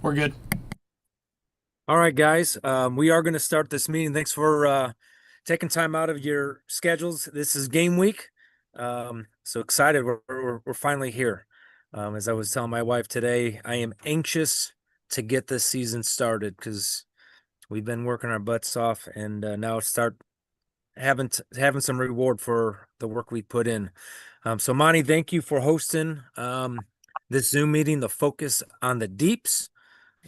We're good. All right, guys. We are going to start this meeting. Thanks for taking time out of your schedules. This is game week. So excited. We're finally here. As I was telling my wife today, I am anxious to get this season started because we've been working our butts off, and now start having some reward for the work we put in. So Monty, thank you for hosting this Zoom meeting. The focus on the deeps.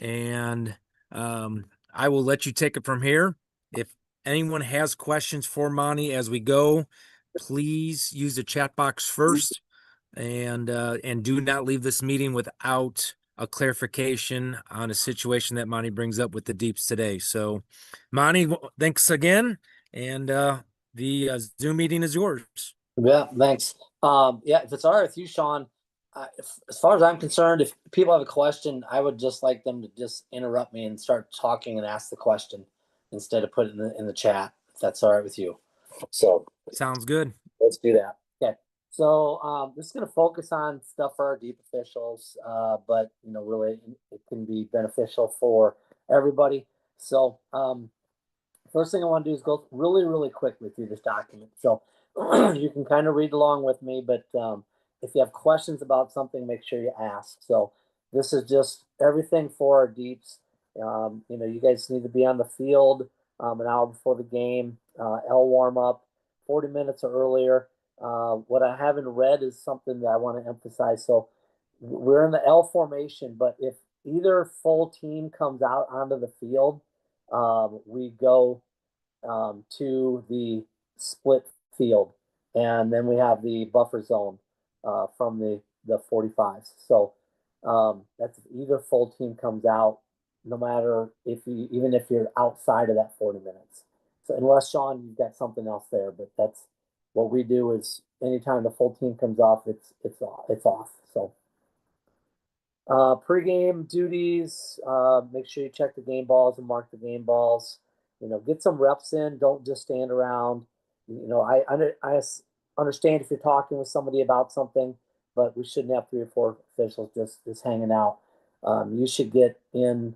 And I will let you take it from here. If anyone has questions for Monty as we go, please use the chat box first, and do not leave this meeting without a clarification on a situation that Monty brings up with the deeps today. So, Monty, thanks again, and the Zoom meeting is yours. Yeah, thanks. Yeah, if it's all right with you, Sean, as far as I'm concerned, if people have a question, I would just like them to just interrupt me and start talking and ask the question instead of put it in the chat, if that's all right with you. So Sounds good. let's do that. Okay. So this is going to focus on stuff for our deep officials, but really it can be beneficial for everybody. So first thing I want to do is go really, really quickly through this document. So you can kind of read along with me, but if you have questions about something, make sure you ask. So this is just everything for our deeps. You guys need to be on the field an hour before the game, L warm up, 40 minutes or earlier. What I haven't read is something that I want to emphasize. So we're in the L formation, but if either full team comes out onto the field, we go to the split field, and then we have the buffer zone from the 45s. So that's either full team comes out, no matter even if you're outside of that 40 minutes. So unless Sean, you've got something else there, but that's what we do. Is anytime the full team comes off, it's off. So pregame duties, make sure you check the game balls and mark the game balls. Get some reps in. Don't just stand around. I understand if you're talking with somebody about something, but we shouldn't have 3 or 4 officials just hanging out. You should get in,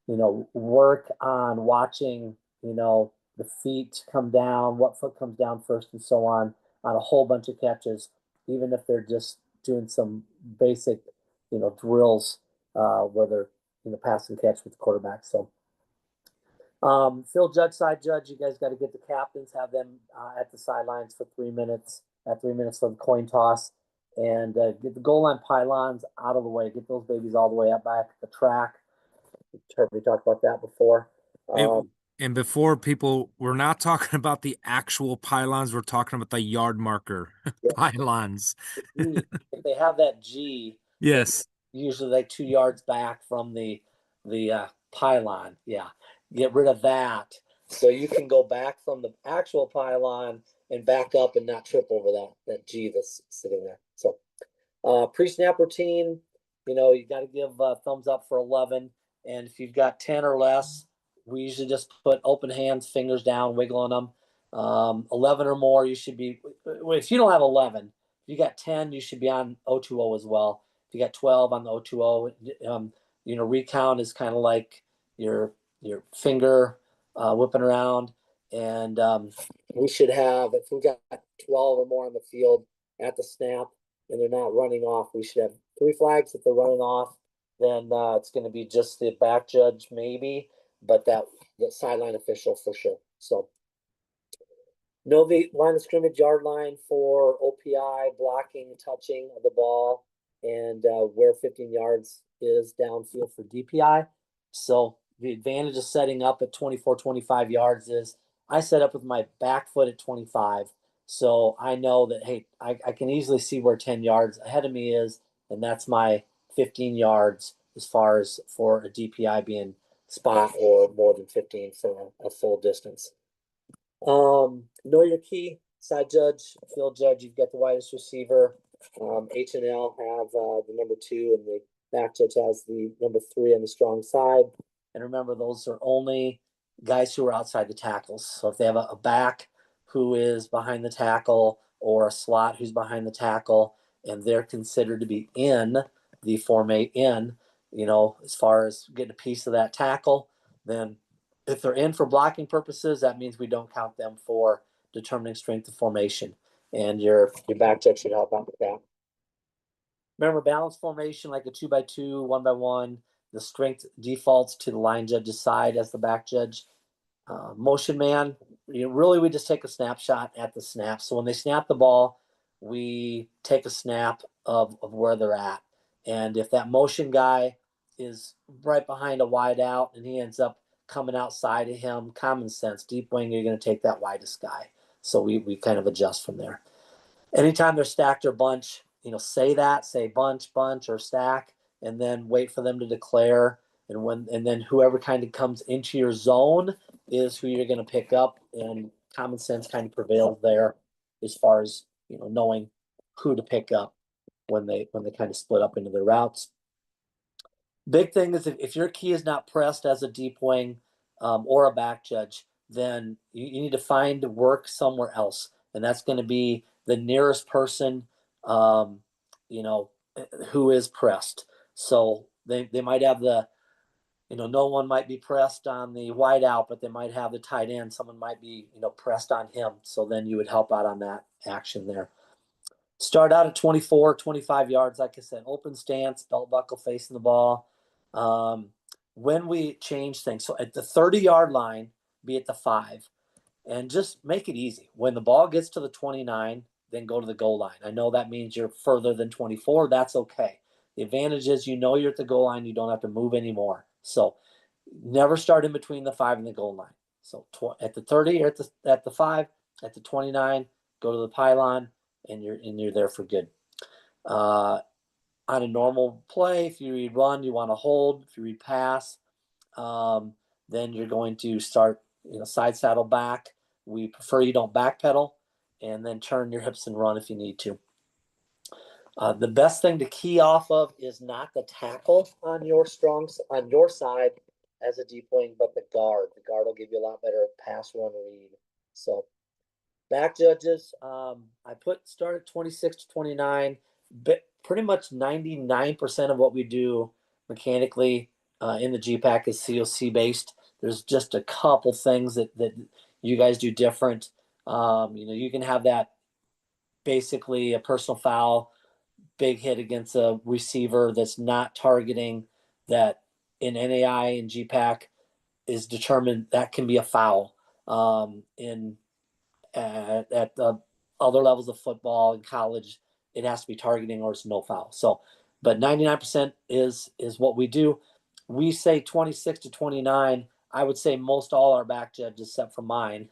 work on watching, the feet come down, what foot comes down first, and so on a whole bunch of catches, even if they're just doing some basic, drills where they're, pass and catch with the quarterback. So field judge, side judge, you guys got to get the captains, have them at the sidelines for 3 minutes, at 3 minutes for the coin toss, and get the goal line pylons out of the way. Get those babies all the way up back at the track. We talked about that before. And before, people, we're not talking about the actual pylons. We're talking about the yard marker pylons. If they have that G, Yes. usually like 2 yards back from the pylon. Yeah, get rid of that so you can go back from the actual pylon and back up and not trip over that G that's sitting there. So pre-snap routine, you got to give thumbs up for 11, and if you've got 10 or less, we usually just put open hands, fingers down, wiggling them. 11 or more, you should be. If you don't have 11, if you got 10, you should be on O2O as well. If you got 12 on the O2O, recount is kind of like your finger whipping around, and we should have, if we got 12 or more on the field at the snap and they're not running off, we should have 3 flags. If they're running off, then it's going to be just the back judge maybe, but the sideline official for sure. So know the line of scrimmage, yard line for OPI, blocking, touching of the ball, and where 15 yards is downfield for DPI. So the advantage of setting up at 24, 25 yards is I set up with my back foot at 25. So I know that, hey, I can easily see where 10 yards ahead of me is, and that's my 15 yards as far as for a DPI being spot or more than 15 for a full distance. Know your key, side judge, field judge, you've got the widest receiver. H and L have the number 2, and the back judge has the number 3 on the strong side. And remember, those are only guys who are outside the tackles. So if they have a back who is behind the tackle or a slot who's behind the tackle, and they're considered to be in the as far as getting a piece of that tackle. Then if they're in for blocking purposes, that means we don't count them for determining strength of formation. And your back judge should help out with that. Remember, balance formation, like a 2x2, 1x1, the strength defaults to the line judge's side as the back judge. Motion man, really we just take a snapshot at the snap. So when they snap the ball, we take a snap of where they're at. And if that motion guy is right behind a wide out and he ends up coming outside of him, common sense, deep wing, you're going to take that widest guy. So we kind of adjust from there. Anytime they're stacked or bunch, say bunch, or stack, and then wait for them to declare. And then whoever kind of comes into your zone is who you're going to pick up, and common sense kind of prevails there as far as knowing who to pick up when they kind of split up into their routes. Big thing is if your key is not pressed as a deep wing or a back judge, then you need to find work somewhere else, and that's going to be the nearest person, who is pressed. So they might have no one might be pressed on the wide out, but they might have the tight end. Someone might be, pressed on him. So then you would help out on that action there. Start out at 24, 25 yards. Like I said, open stance, belt buckle facing the ball. When we change things, so at the 30-yard line, be at the 5, and just make it easy. When the ball gets to the 29, then go to the goal line. I know that means you're further than 24. That's okay. The advantage is you're at the goal line. You don't have to move anymore. So never start in between the 5 and the goal line. So at the 30 or at the 5, at the 29, go to the pylon, and you're there for good. On a normal play, if you read run, you want to hold. If you read pass, then you're going to start side saddle back. We prefer you don't backpedal, and then turn your hips and run if you need to. The best thing to key off of is not the tackle on your side as a deep wing, but the guard. The guard will give you a lot better pass run read. So back judges, I start at 26 to 29. But pretty much 99% of what we do mechanically in the GPAC is COC based. There's just a couple things that you guys do different. You can have that basically a personal foul, big hit against a receiver that's not targeting, that in NAI and GPAC is determined that can be a foul. At the other levels of football and college, it has to be targeting or it's no foul. So, but 99% is what we do. We say 26 to 29. I would say most all our back judges, except for mine,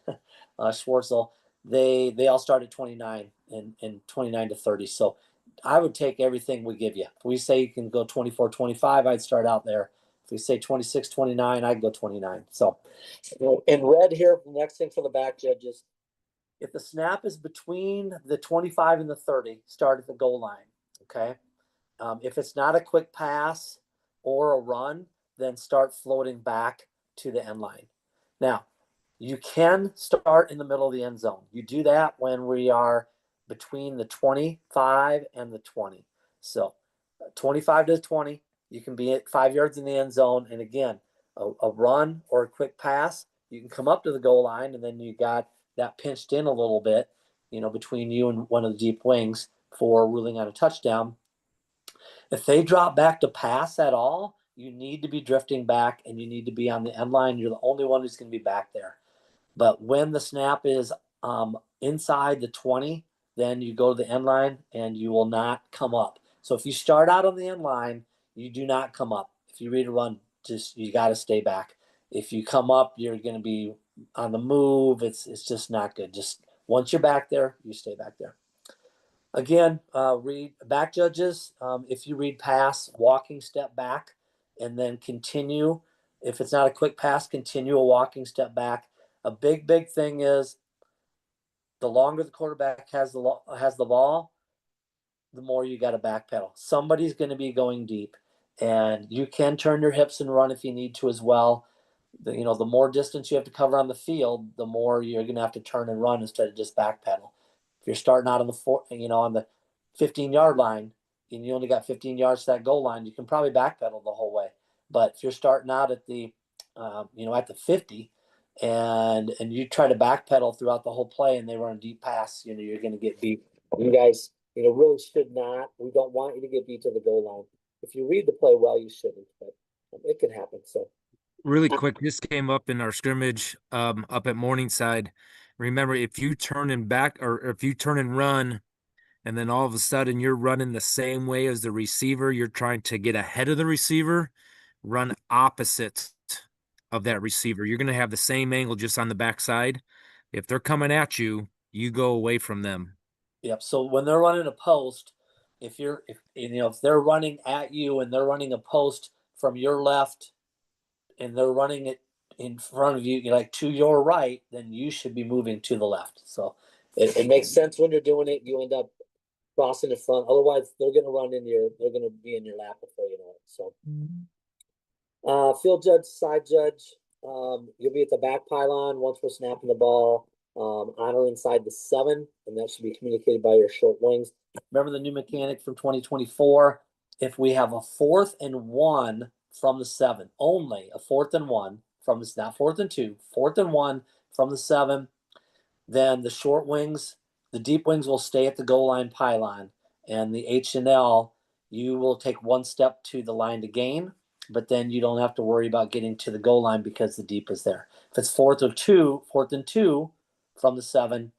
Schwartzel, they all start at 29 and 29 to 30. So I would take everything we give you. If we say you can go 24, 25, I'd start out there. If we say 26, 29, I'd go 29. So in red here, the next thing for the back judges, if the snap is between the 25 and the 30, start at the goal line, okay? If it's not a quick pass or a run, then start floating back to the end line. Now, you can start in the middle of the end zone. You do that when we are between the 25 and the 20. So 25 to 20, you can be at 5 yards in the end zone. And again, a run or a quick pass, you can come up to the goal line, and then you got that pinched in a little bit, between you and one of the deep wings for ruling on a touchdown. If they drop back to pass at all, you need to be drifting back and you need to be on the end line. You're the only one who's going to be back there. But when the snap is inside the 20, then you go to the end line and you will not come up. So if you start out on the end line, you do not come up. If you read a run, you got to stay back. If you come up, you're going to be on the move. It's just not good. Just once you're back there, you stay back there. Again, read back judges. If you read pass, walking step back, and then continue. If it's not a quick pass, continue a walking step back. A big thing is the longer the quarterback has the ball, the more you got to backpedal. Somebody's going to be going deep, and you can turn your hips and run if you need to as well. The more distance you have to cover on the field, the more you're going to have to turn and run instead of just backpedal. If you're starting out on the 15-yard line, and you only got 15 yards to that goal line, you can probably backpedal the whole way. But if you're starting out at the, at the 50, and you try to backpedal throughout the whole play, and they run a deep pass, you're going to get beat. You guys, really should not. We don't want you to get beat to the goal line. If you read the play well, you shouldn't, but it can happen. So Really quick, this came up in our scrimmage up at Morningside. Remember, if you turn and back or if you turn and run, and then all of a sudden you're running the same way as the receiver, you're trying to get ahead of the receiver, run opposite of that receiver. You're going to have the same angle just on the backside. If they're coming at you, you go away from them. yep. So when they're running a post, if they're running at you and they're running a post from your left and they're running it in front of you, like to your right, then you should be moving to the left. So it makes sense when you're doing it. You end up crossing the front. Otherwise, they're going to be in your lap before you know it. So, field judge, side judge, you'll be at the back pylon once we're snapping the ball, on or inside the 7, and that should be communicated by your short wings. Remember the new mechanic from 2024? If we have a 4th and 1 from the 7, only a 4th and 1 from this, not 4th and 2, 4th and 1 from the 7, then the short wings, the deep wings will stay at the goal line pylon, and the H and L, you will take one step to the line to gain, but then you don't have to worry about getting to the goal line because the deep is there. If it's 4th and 2 from the 7,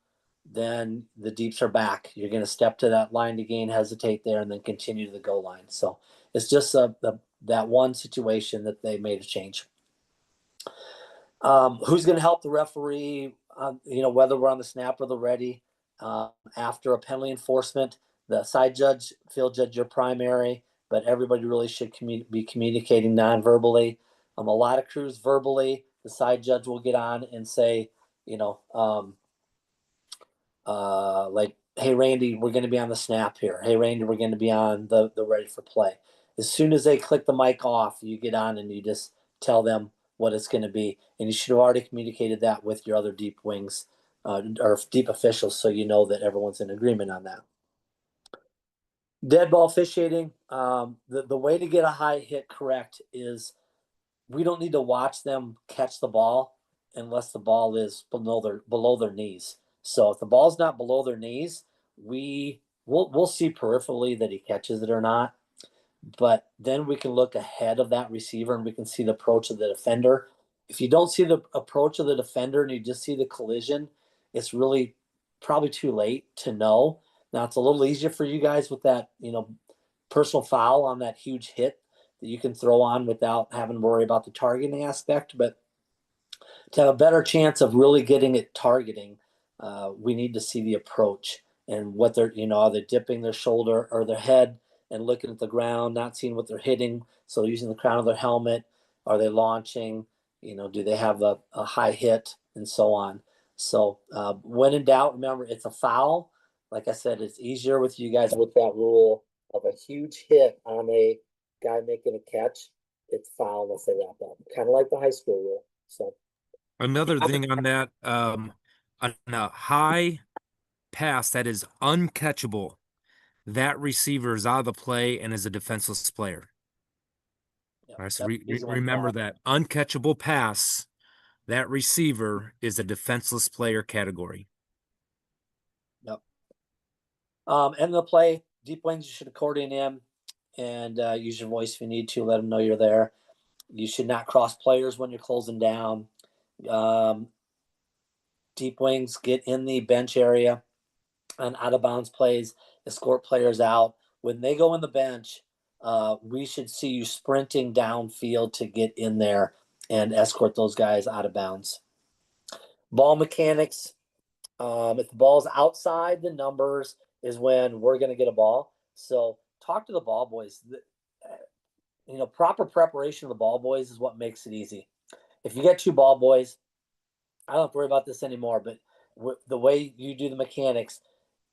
then the deeps are back. You're going to step to that line to gain, hesitate there, and then continue to the goal line. So it's just that one situation that they made a change. Who's going to help the referee? Whether we're on the snap or the ready. After a penalty enforcement, the side judge, field judge, your primary, but everybody really should be communicating non-verbally. A lot of crews verbally. The side judge will get on and say, like, hey, Randy, we're going to be on the snap here. Hey, Randy, we're going to be on the ready for play. As soon as they click the mic off, you get on and you just tell them what it's going to be. And you should have already communicated that with your other deep wings or deep officials so you know that everyone's in agreement on that. Dead ball officiating. The way to get a high hit correct is we don't need to watch them catch the ball unless the ball is below their knees. So if the ball's not below their knees, we'll see peripherally that he catches it or not. But then we can look ahead of that receiver and we can see the approach of the defender. If you don't see the approach of the defender and you just see the collision, it's really probably too late to know. Now it's a little easier for you guys with that, personal foul on that huge hit that you can throw on without having to worry about the targeting aspect. But to have a better chance of really getting it targeting, we need to see the approach and what they're, are they dipping their shoulder or their head and looking at the ground, not seeing what they're hitting. So using the crown of their helmet, are they launching? Do they have a high hit and so on? So when in doubt, remember it's a foul. Like I said, it's easier with you guys with that rule of a huge hit on a guy making a catch. It's foul unless they wrap up, kind of like the high school rule. So Another thing on that, on a high pass that is uncatchable, that receiver is out of the play and is a defenseless player. yeah, All right, so easy one to remember follow. that uncatchable pass, that receiver is a defenseless player category. Yep. And the play, deep wings, you should accordion in and use your voice if you need to. Let them know you're there. You should not cross players when you're closing down. Deep wings, get in the bench area on out of bounds plays, escort players out. When they go in the bench, we should see you sprinting downfield to get in there and escort those guys out of bounds. Ball mechanics. If the ball's outside the numbers is when we're going to get a ball. So talk to the ball boys. Proper preparation of the ball boys is what makes it easy. If you get 2 ball boys, I don't have to worry about this anymore, but the way you do the mechanics,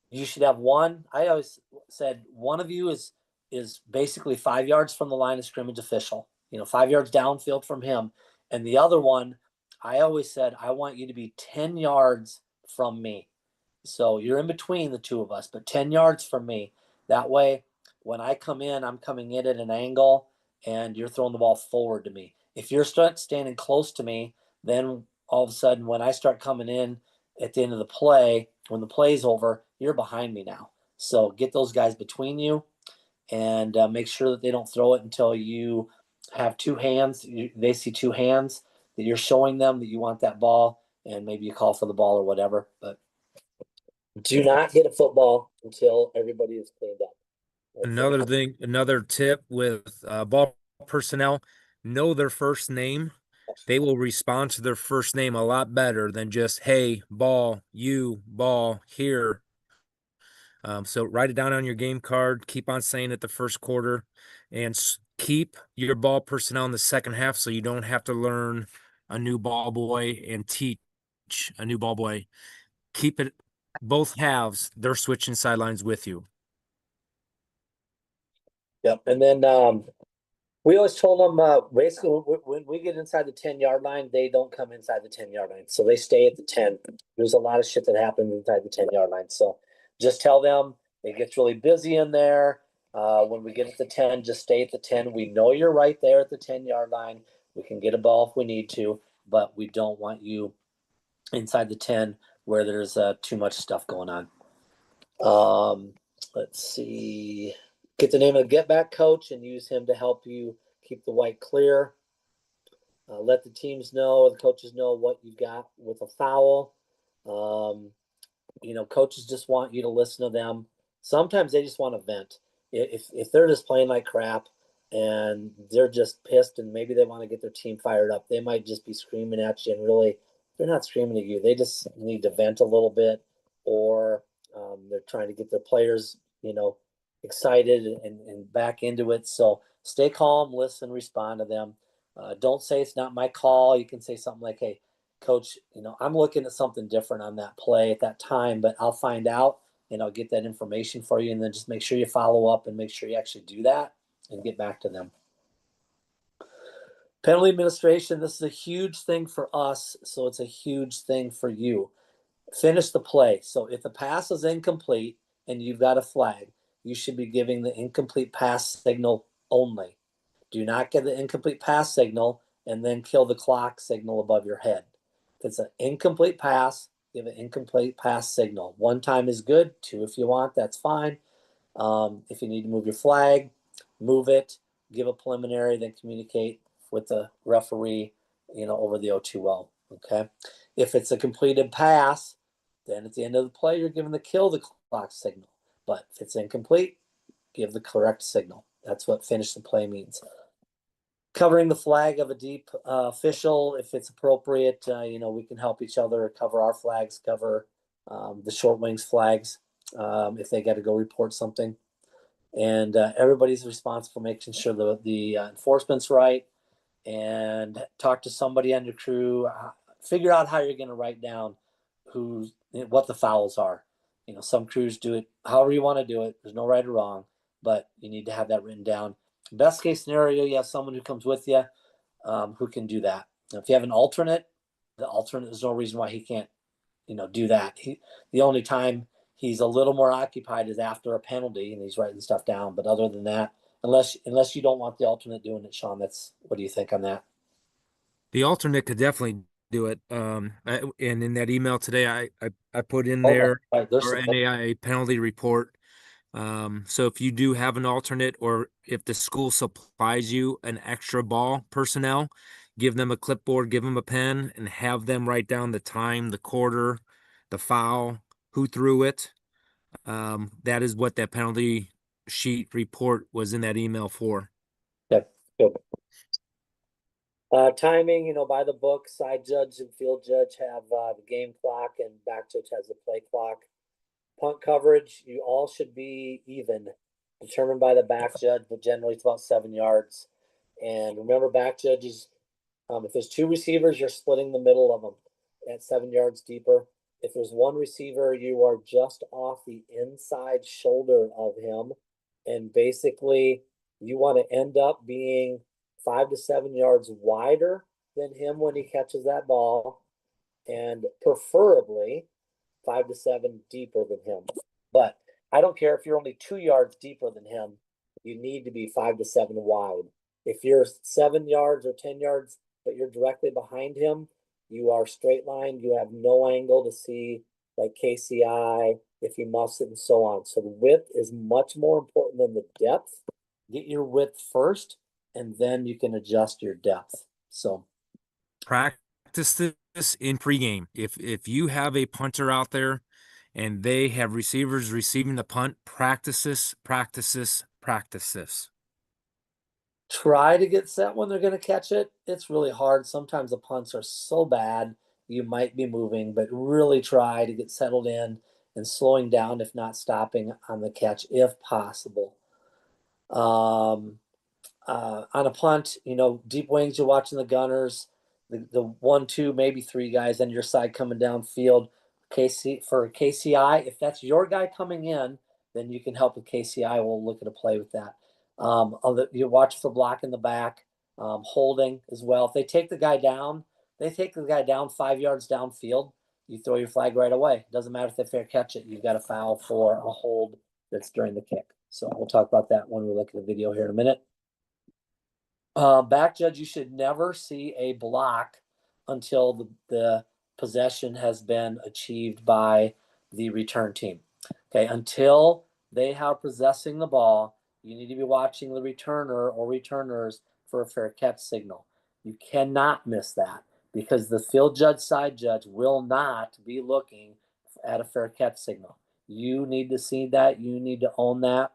you should have one. I always said one of you is basically 5 yards from the line of scrimmage official, 5 yards downfield from him. And the other one, I always said, I want you to be 10 yards from me. So you're in between the two of us, but 10 yards from me. That way, when I come in, I'm coming in at an angle and you're throwing the ball forward to me. If you're standing close to me, then all of a sudden when I start coming in at the end of the play, when the play's over, you're behind me now. So get those guys between you and make sure that they don't throw it until you have two hands. They see two hands that you're showing them that you want that ball, and maybe you call for the ball or whatever. But do not hit a football until everybody is cleaned up. Another thing, another tip with ball personnel, know their first name. They will respond to their first name a lot better than just, hey, ball, you, ball, here. So write it down on your game card. Keep on saying it the first quarter, and keep your ball personnel in the second half so you don't have to learn a new ball boy and teach a new ball boy. Keep it both halves. They're switching sidelines with you. Yep. And then we always told them basically when we get inside the 10-yard line, they don't come inside the 10-yard line. So they stay at the 10. There's a lot of shit that happens inside the 10-yard line. So just tell them it gets really busy in there. When we get at the 10, just stay at the 10. We know you're right there at the 10-yard line. We can get a ball if we need to, but we don't want you inside the 10 where there's too much stuff going on. Let's see. Get the name of the get back coach and use him to help you keep the white clear. Let the teams know, the coaches know what you got with a foul. Coaches just want you to listen to them. Sometimes they just want to vent. If they're just playing like crap and they're just pissed and maybe they want to get their team fired up, they might just be screaming at you and really they're not screaming at you. They just need to vent a little bit, or they're trying to get their players, excited and back into it. So stay calm, listen, respond to them. Don't say it's not my call. You can say something like, hey, coach, I'm looking at something different on that play at that time, but I'll find out and I'll get that information for you. And then just make sure you follow up and make sure you actually do that and get back to them. Penalty administration, this is a huge thing for us, so it's a huge thing for you. Finish the play. So if the pass is incomplete and you've got a flag, you should be giving the incomplete pass signal only. Do not get the incomplete pass signal and then kill the clock signal above your head. If it's an incomplete pass, give an incomplete pass signal. 1 time is good. 2 if you want, that's fine. If you need to move your flag, move it, give a preliminary, then communicate with the referee, over the O2O. Okay. If it's a completed pass, then at the end of the play, you're given the kill the clock signal. But if it's incomplete, give the correct signal. That's what finish the play means. Covering the flag of a deep official, if it's appropriate, we can help each other cover our flags, cover the short wings flags if they got to go report something. And everybody's responsible for making sure the enforcement's right, and talk to somebody on your crew. Figure out how you're going to write down what the fouls are. Some crews do it however you want to do it. There's no right or wrong, but you need to have that written down. Best case scenario, you have someone who comes with you who can do that. Now, if you have an alternate, there's no reason why he can't, do that. The only time he's a little more occupied is after a penalty and he's writing stuff down. But other than that, unless you don't want the alternate doing it, Sean, what do you think on that? The alternate could definitely do it. And in that email today, I put in Okay. there All right, our NAIA penalty report. So if you do have an alternate, or if the school supplies you an extra ball personnel, give them a clipboard, give them a pen, and have them write down the time, the quarter, the foul, who threw it. That is what that penalty sheet report was in that email for. Okay, good. Timing, by the book, side judge and field judge have the game clock and back judge has the play clock. Punt coverage, you all should be even, determined by the back judge, but generally it's about 7 yards. And remember, back judges, if there's 2 receivers, you're splitting the middle of them at 7 yards deeper. If there's 1 receiver, you are just off the inside shoulder of him. And basically, you want to end up being 5 to 7 yards wider than him when he catches that ball, and preferably 5 to 7 deeper than him. But I don't care if you're only 2 yards deeper than him. you need to be 5 to 7 wide. If you're 7 yards or 10 yards, but you're directly behind him, you are straight line. You have no angle to see like KCI, if he muffs it and so on. So the width is much more important than the depth. Get your width first, and then you can adjust your depth. So Practice this in pregame. If you have a punter out there and they have receivers receiving the punt, practice this, practice this, practice this. try to get set when they're going to catch it. It's really hard. Sometimes the punts are so bad you might be moving, but really try to get settled in and slowing down, if not stopping on the catch, if possible. Um, on a punt, deep wings, you're watching the gunners, the 1, 2, maybe 3 guys on your side coming downfield. KCI, if that's your guy coming in, then you can help with KCI. We'll look at a play with that. You watch for block in the back, holding as well. If they take the guy down, 5 yards downfield. You throw your flag right away. Doesn't matter if they fair catch it. You've got a foul for a hold that's during the kick. So we'll talk about that when we look at the video here in a minute. Back judge, you should never see a block until the possession has been achieved by the return team. Okay, until they have possessing the ball, you need to be watching the returner or returners for a fair catch signal. You cannot miss that because the field judge, side judge will not be looking at a fair catch signal. You need to see that. You need to own that.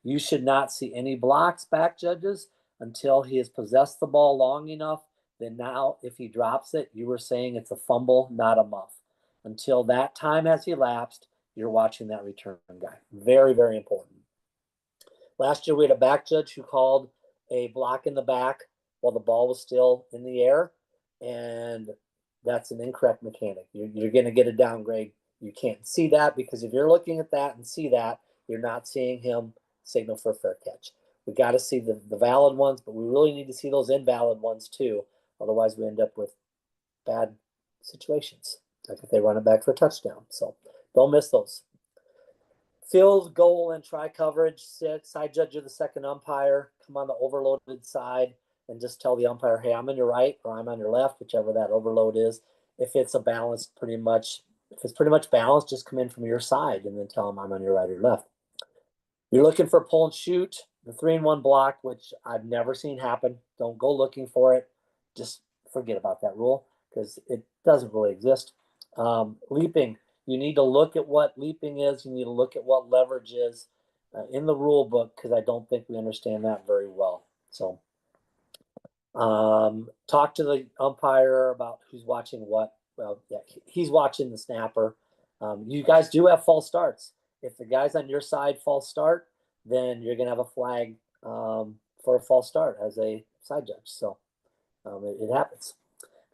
You should not see any blocks, back judges, until he has possessed the ball long enough. Then now, if he drops it, you were saying it's a fumble, not a muff. Until that time has elapsed, you're watching that return guy. Very, very important. Last year, we had a back judge who called a block in the back while the ball was still in the air, and that's an incorrect mechanic. You're going to get a downgrade. You can't see that because if you're looking at that and see that, you're not seeing him signal for a fair catch. We got to see the valid ones, but we really need to see those invalid ones too. Otherwise, we end up with bad situations, like if they run it back for a touchdown. So don't miss those. Field goal and try coverage. Side judge of the second umpire. Come on the overloaded side and just tell the umpire, hey, I'm on your right or I'm on your left, whichever that overload is. If it's a balanced, if it's pretty much balanced, just come in from your side and then tell them I'm on your right or left. You're looking for pull and shoot, the 3-and-1 block, which I've never seen happen. Don't go looking for it. Just forget about that rule because it doesn't really exist. Leaping, you need to look at what leaping is. You need to look at what leverage is in the rule book because I don't think we understand that very well. So talk to the umpire about who's watching what. Well, yeah, he's watching the snapper. You guys do have false starts. If the guy's on your side false start, then you're gonna have a flag for a false start as a side judge. So it happens.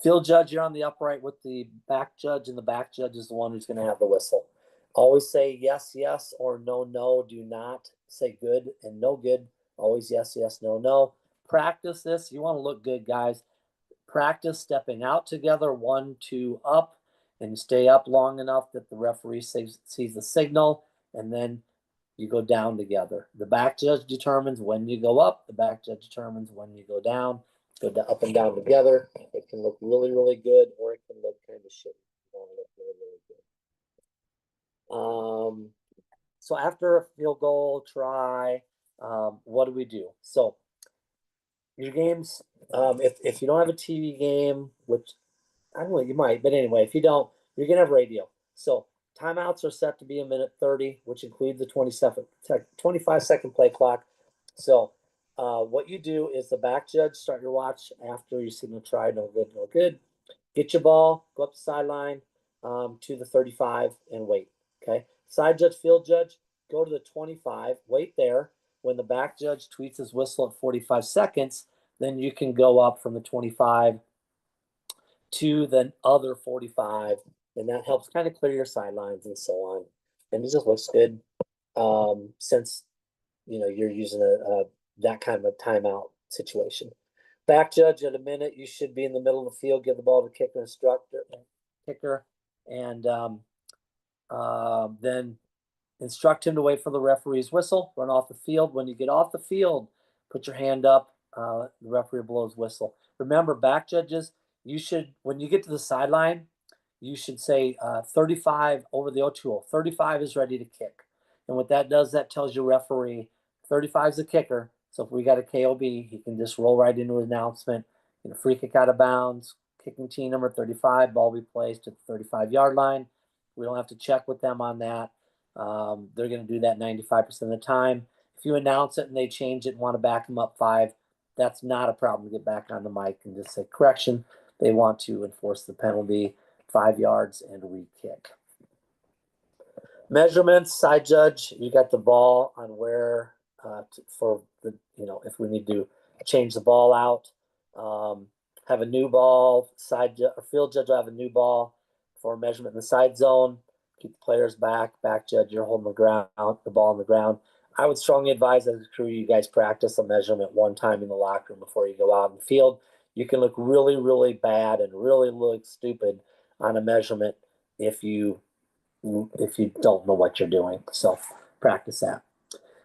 Field judge, you're on the upright with the back judge, and the back judge is the one who's gonna have the whistle. Always say yes, yes, or no, no. Do not say good and no good. Always yes, yes, no, no. Practice this. You want to look good, guys. Practice stepping out together, 1, 2, up, and stay up long enough that the referee sees the signal, and then you go down together. The back judge determines when you go up. The back judge determines when you go down. Go up and down together. It can look really, really good, or it can look kind of shitty. You want to look really, really good. So after a field goal try, what do we do? So your games, if you don't have a TV game, which I don't know, you might, but anyway, if you don't, you're gonna have radio. So timeouts are set to be a minute 30, which includes the 25-second play clock. So what you do is the back judge start your watch after you signal try, no good, no good. Get your ball, go up the sideline to the 35 and wait. Okay. Side judge, field judge, go to the 25, wait there. When the back judge tweets his whistle at 45 seconds, then you can go up from the 25 to the other 45, and that helps kind of clear your sidelines and so on. And it just looks good since you're using that kind of a timeout situation. Back judge at a minute, you should be in the middle of the field. Give the ball to kicker, and then instruct him to wait for the referee's whistle, run off the field. When you get off the field, put your hand up. The referee blows whistle. Remember, back judges, you should, when you get to the sideline, you should say 35 over the 0-2. 35 is ready to kick. And what that does, that tells your referee 35 is the kicker. So if we got a KOB, he can just roll right into his announcement. Free kick out of bounds, kicking team number 35, ball be placed at the 35-yard line. We don't have to check with them on that. They're going to do that 95% of the time. If you announce it and they change it and want to back them up 5, that's not a problem to get back on the mic and just say, correction, they want to enforce the penalty, 5 yards and re-kick. Measurements, side judge, you got the ball on where for the, if we need to change the ball out. Have a new ball, side or field judge will have a new ball for measurement in the side zone. Keep the players back judge, you're holding the ball on the ground. I would strongly advise as a crew, you guys practice a measurement one time in the locker room before you go out in the field. You can look really, really bad and really look stupid on a measurement if you don't know what you're doing. So practice that.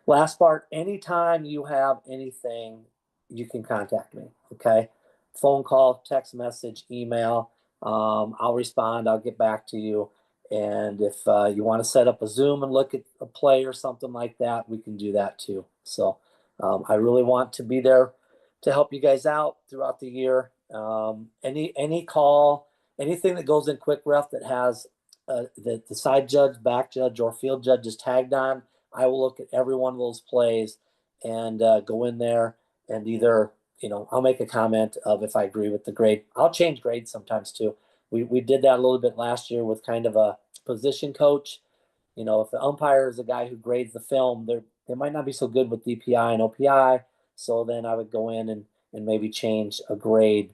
Last part, anytime you have anything, you can contact me. Okay. Phone call, text message, email. I'll respond. I'll get back to you. And if you want to set up a Zoom and look at a play or something like that, we can do that too. So I really want to be there to help you guys out throughout the year. Any call, anything that goes in quick ref that has the side judge, back judge, or field judge is tagged on, I will look at every one of those plays and go in there and either, I'll make a comment of if I agree with the grade. I'll change grades sometimes too. We did that a little bit last year with kind of a position coach. If the umpire is a guy who grades the film, they might not be so good with DPI and OPI. So then I would go in and maybe change a grade,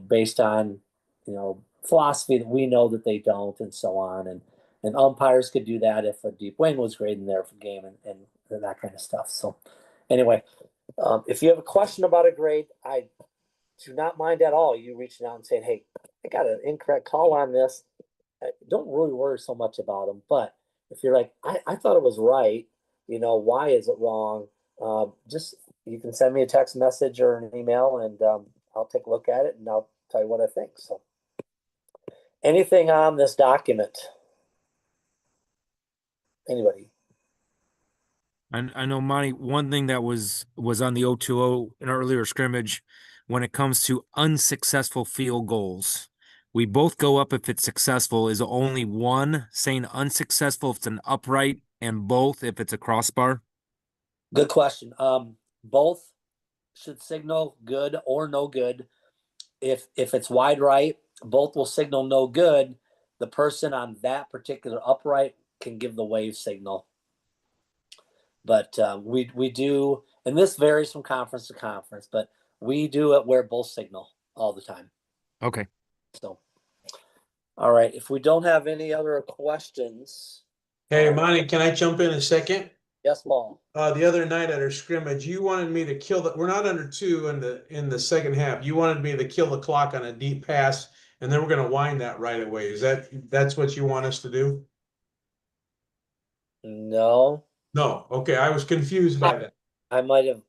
based on, philosophy that we know that they don't, and so on. And umpires could do that if a deep wing was grading their game and that kind of stuff. So anyway, if you have a question about a grade, I do not mind at all you reaching out and saying, hey, I got an incorrect call on this. I don't really worry so much about them. But if you're like, I thought it was right, why is it wrong? Just you can send me a text message or an email, and I'll take a look at it and I'll tell you what I think. So anything on this document? Anybody? I know, Monty, one thing that was on the 0-2 in an earlier scrimmage when it comes to unsuccessful field goals. We both go up if it's successful. Is only one saying unsuccessful if it's an upright, and both if it's a crossbar? Good question. Both should signal good or no good. If it's wide right, both will signal no good. The person on that particular upright can give the wave signal. But we do, and this varies from conference to conference, but we do it where both signal all the time. Okay. So, all right. If we don't have any other questions. Hey, Monty, can I jump in a second? Yes, Paul. The other night at our scrimmage, you wanted me to kill we're not under 2 in the second half. You wanted me to kill the clock on a deep pass, and then we're going to wind that right away. That's what you want us to do? No. No. Okay, I was confused by that. I might have.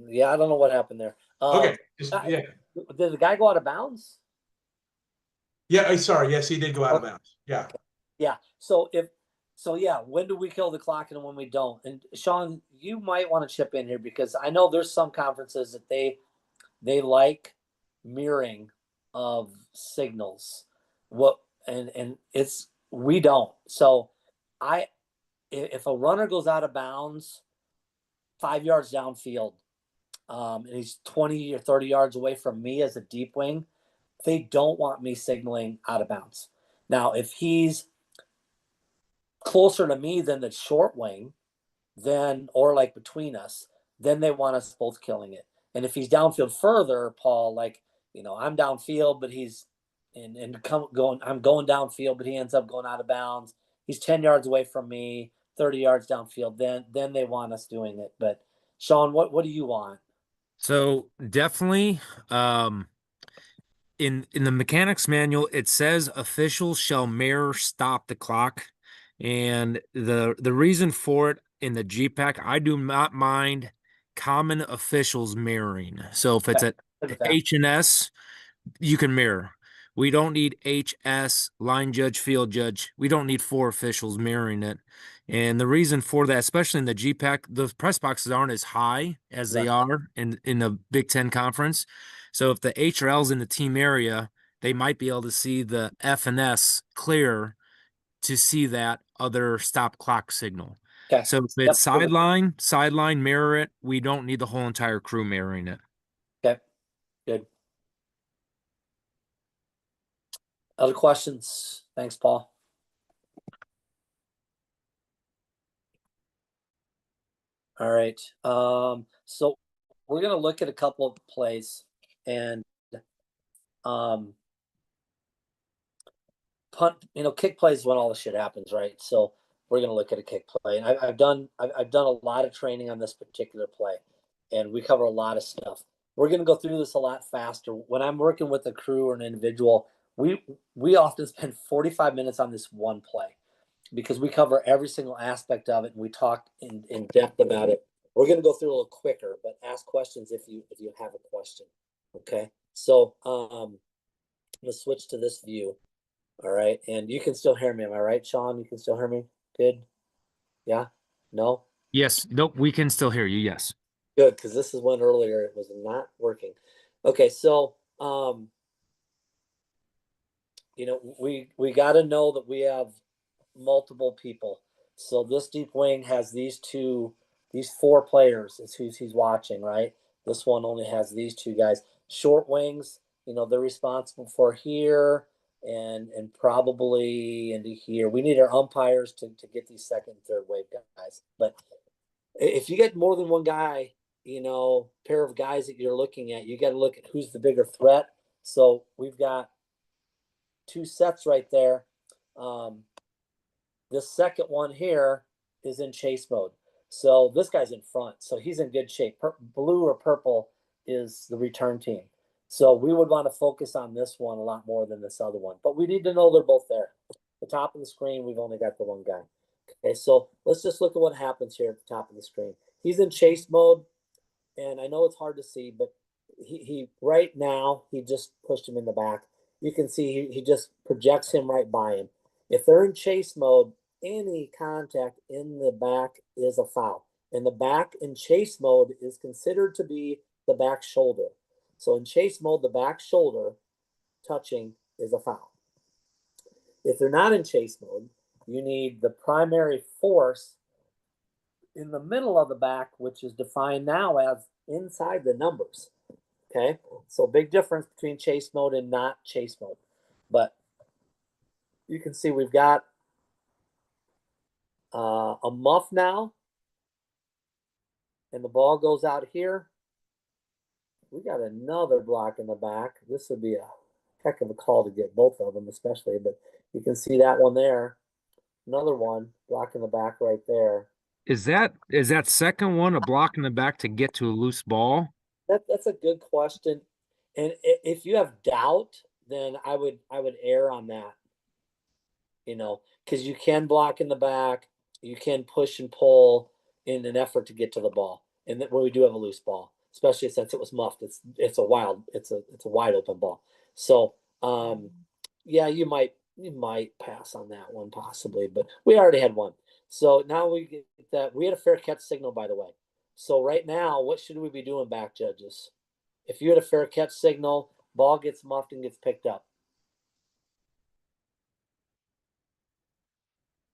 Yeah, I don't know what happened there. Okay. Yeah. Did the guy go out of bounds? Yeah. Sorry. Yes, he did go out of bounds. Yeah. Yeah. So yeah, when do we kill the clock and when we don't? And Sean, you might want to chip in here because I know there's some conferences that they like mirroring of signals. And we don't. So if a runner goes out of bounds 5 yards downfield, and he's 20 or 30 yards away from me as a deep wing, they don't want me signaling out of bounds. Now, if he's closer to me than the short wing, then, or like between us, then they want us both killing it. And if he's downfield further, Paul, like, I'm downfield, but he's I'm going downfield, but he ends up going out of bounds. He's 10 yards away from me, 30 yards downfield. Then they want us doing it. But Sean, what do you want? So definitely, in the mechanics manual, it says officials shall mirror stop the clock. And the reason for it in the GPAC, I do not mind common officials mirroring. So if it's at Look at that. H&S, you can mirror. We don't need HS, line judge, field judge. We don't need 4 officials mirroring it. And the reason for that, especially in the GPAC, the press boxes aren't as high as they are in the Big Ten Conference. So if the H or L's in the team area, they might be able to see the F and S clear to see that other stop clock signal. Okay. So if it's sideline, mirror it. We don't need the whole entire crew mirroring it. Okay, good. Other questions? Thanks, Paul. All right. So we're gonna look at a couple of plays and punt, kick plays when all the shit happens, right? So we're gonna look at a kick play, and I've done a lot of training on this particular play, and we cover a lot of stuff. We're gonna go through this a lot faster. When I'm working with a crew or an individual, we often spend 45 minutes on this one play because we cover every single aspect of it and we talk in depth about it. We're gonna go through a little quicker, but ask questions if you have a question. Okay, so let's switch to this view. All right, and you can still hear me, am I right, Sean? You can still hear me? Good. Yeah. No. Yes. Nope. We can still hear you. Yes. Good, because this is one earlier it was not working. Okay, so we got to know that we have multiple people. So this deep wing has these 4 players is who he's watching, right? This one only has these 2 guys. Short wings, they're responsible for here and probably into here. We need our umpires to get these second and third wave guys. But if you get more than one guy, pair of guys that you're looking at, you got to look at who's the bigger threat. So we've got 2 sets right there. This second one here is in chase mode. So this guy's in front. So he's in good shape. Blue or purple is the return team. So we would want to focus on this one a lot more than this other one. But we need to know they're both there. The top of the screen, we've only got the one guy. Okay, so let's just look at what happens here at the top of the screen. He's in chase mode. And I know it's hard to see, but he right now, he just pushed him in the back. You can see he just projects him right by him. If they're in chase mode, any contact in the back is a foul. And the back in chase mode is considered to be the back shoulder. So in chase mode, the back shoulder touching is a foul. If they're not in chase mode, you need the primary force in the middle of the back, which is defined now as inside the numbers. Okay, so big difference between chase mode and not chase mode. But you can see we've got a muff now, and the ball goes out here. We got another block in the back. This would be a heck of a call to get both of them, especially. But you can see that one there. Another one, block in the back right there. Is that second one a block in the back to get to a loose ball? That's a good question. And if you have doubt, then I would err on that. Because you can block in the back, you can push and pull in an effort to get to the ball. And that when we do have a loose ball, especially since it was muffed, it's a wide open ball. So yeah, you might pass on that one possibly, but we already had one. So now we get that. We had a fair catch signal, by the way. So right now, what should we be doing, back judges? If you had a fair catch signal, ball gets muffed and gets picked up.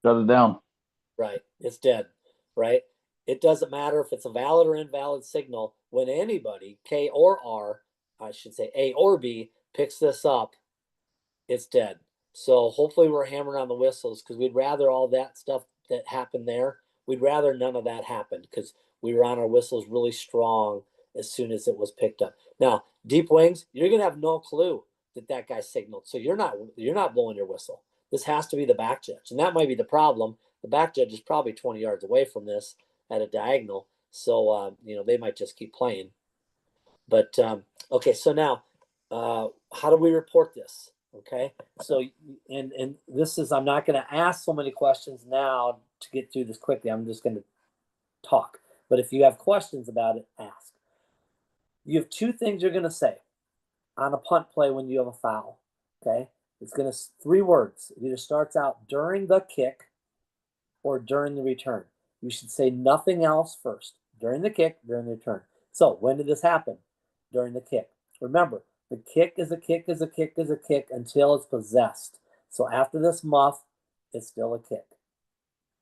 Shut it down. Right. It's dead. Right. It doesn't matter if it's a valid or invalid signal. When anybody, K or R, I should say A or B, picks this up, it's dead. So hopefully we're hammering on the whistles because we'd rather all that stuff that happened there, we'd rather none of that happened because we were on our whistles really strong as soon as it was picked up. Now, deep wings, you're gonna have no clue that guy signaled. So you're not blowing your whistle. This has to be the back judge. And that might be the problem. The back judge is probably 20 yards away from this at a diagonal. So they might just keep playing. But okay, so now how do we report this? Okay, so and this is, I'm not going to ask so many questions now to get through this quickly. I'm just going to talk. But if you have questions about it, ask. You have two things you're going to say on a punt play when you have a foul. Okay, it's going to 3 words. It either starts out during the kick or during the return. You should say nothing else first. During the kick, during the return. So when did this happen? During the kick. Remember, the kick is a kick is a kick is a kick until it's possessed. So after this muff, it's still a kick.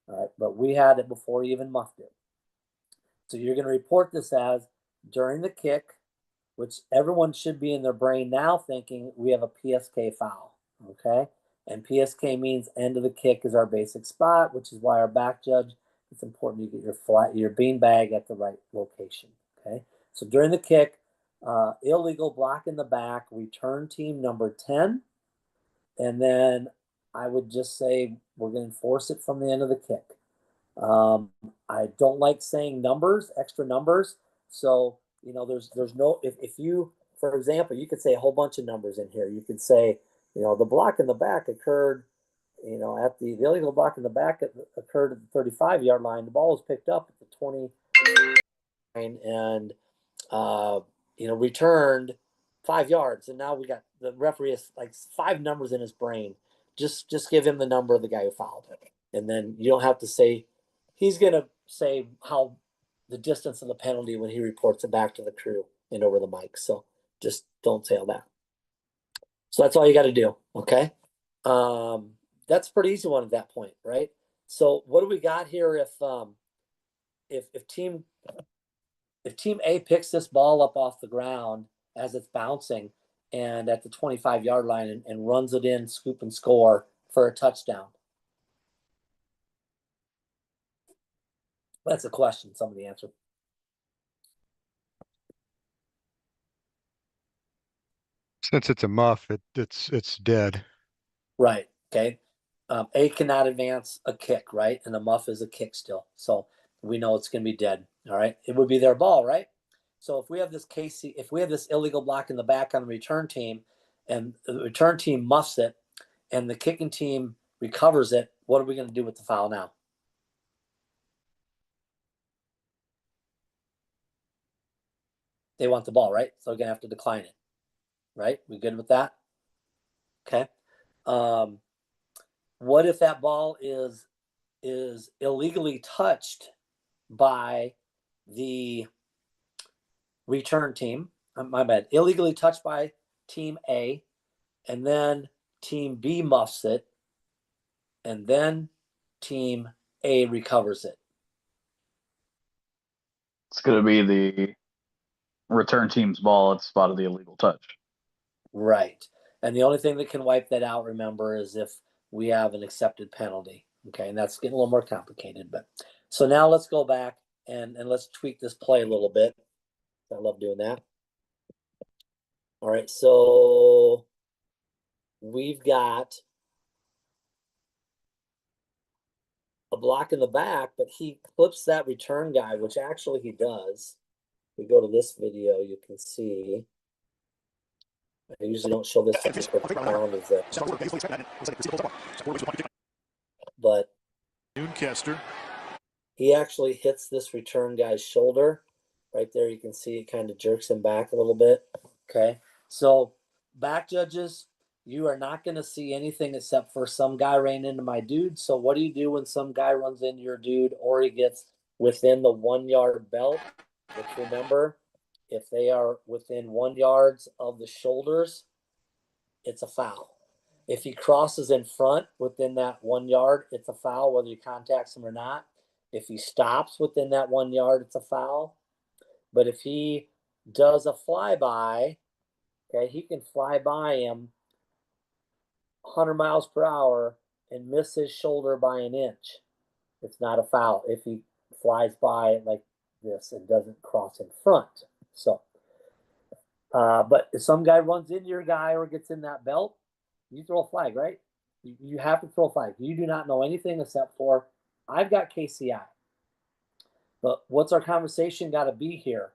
All right, but we had it before you even muffed it. So you're going to report this as during the kick, which everyone should be in their brain now thinking we have a PSK foul. Okay, and PSK means end of the kick is our basic spot, which is why our back judge, it's important you get your bean bag at the right location. Okay, so during the kick, illegal block in the back, return team number 10, and then I would just say we're going to enforce it from the end of the kick. I don't like saying numbers, extra numbers. So, you know, there's no, if you, for example, you could say a whole bunch of numbers in here. You could say, you know, the block in the back occurred, you know, at the illegal block in the back occurred at the 35-yard line. The ball was picked up at the 20 and, you know, returned 5 yards. And now we got the referee has like 5 numbers in his brain. Just give him the number of the guy who fouled him. And then you don't have to say, he's going to say how the distance of the penalty when he reports it back to the crew and over the mic. So just don't say all that. So that's all you got to do. Okay. That's a pretty easy one at that point, right? So what do we got here if team A picks this ball up off the ground as it's bouncing and at the 25-yard line and runs it in, scoop and score for a touchdown? That's a question. Somebody answer. Since it's a muff, it's dead. Right. Okay. A cannot advance a kick, right? And a muff is a kick still. So we know it's going to be dead. All right. It would be their ball, right? So if we have this if we have this illegal block in the back on the return team and the return team muffs it and the kicking team recovers it, what are we going to do with the foul now? They want the ball, right? So they're going to have to decline it, right? We good with that? Okay. What if that ball is illegally touched by the return team? My bad. Illegally touched by team A, and then team B muffs it, and then team A recovers it. It's going to be the return team's ball at the spot of the illegal touch. Right. And the only thing that can wipe that out, remember, is if we have an accepted penalty. Okay, and that's getting a little more complicated. But so now let's go back and let's tweak this play a little bit. I love doing that. All right, so we've got a block in the back, but he clips that return guy, which actually he does. We go to this video, you can see. I usually don't show this but he actually hits this return guy's shoulder. Right there, you can see it kind of jerks him back a little bit. Okay, so back judges, you are not going to see anything except for some guy ran into my dude. So what do you do when some guy runs into your dude or he gets within the 1 yard belt? Let's remember, if they are within 1 yard of the shoulders, it's a foul. If he crosses in front within that 1 yard, it's a foul, whether he contacts him or not. If he stops within that 1 yard, it's a foul. But if he does a flyby, okay, he can fly by him 100 miles per hour and miss his shoulder by an inch. It's not a foul if he flies by like this and doesn't cross in front. So, but if some guy runs into your guy or gets in that belt, you throw a flag, right? You have to throw a flag. You do not know anything except for, I've got KCI. But what's our conversation got to be here?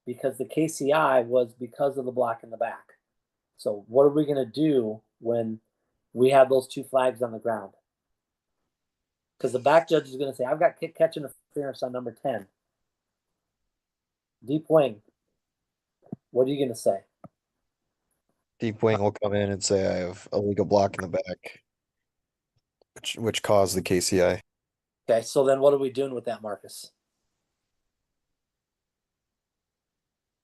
Because the KCI was because of the block in the back. So what are we going to do when we have those 2 flags on the ground? Because the back judge is going to say, I've got kick catch interference on number 10. Deep wing. What are you going to say? Deep wing will come in and say I have a legal block in the back, which caused the KCI. Okay, so then what are we doing with that, Marcus?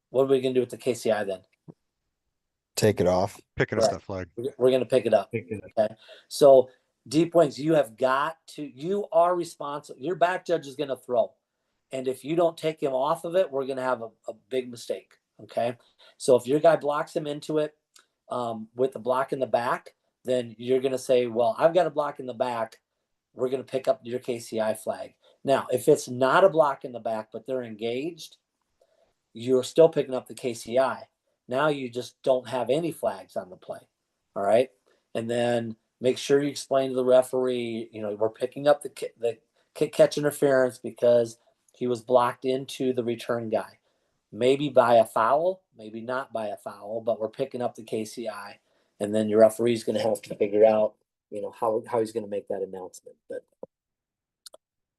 What are we going to do with the KCI then? Take it off. Picking up Correct. that flag. We're going to pick it up. Okay. So deep wings, you are responsible. Your back judge is going to throw. And if you don't take him off of it, we're going to have a big mistake. Okay. So if your guy blocks him into it with the block in the back, then you're going to say, well, I've got a block in the back. We're going to pick up your KCI flag. Now, if it's not a block in the back, but they're engaged, you're still picking up the KCI. Now you just don't have any flags on the play. All right. And then make sure you explain to the referee, we're picking up the kick catch interference because he was blocked into the return guy. Maybe by a foul, maybe not by a foul, but we're picking up the KCI. And then your referee's going to have to figure out, how he's going to make that announcement. But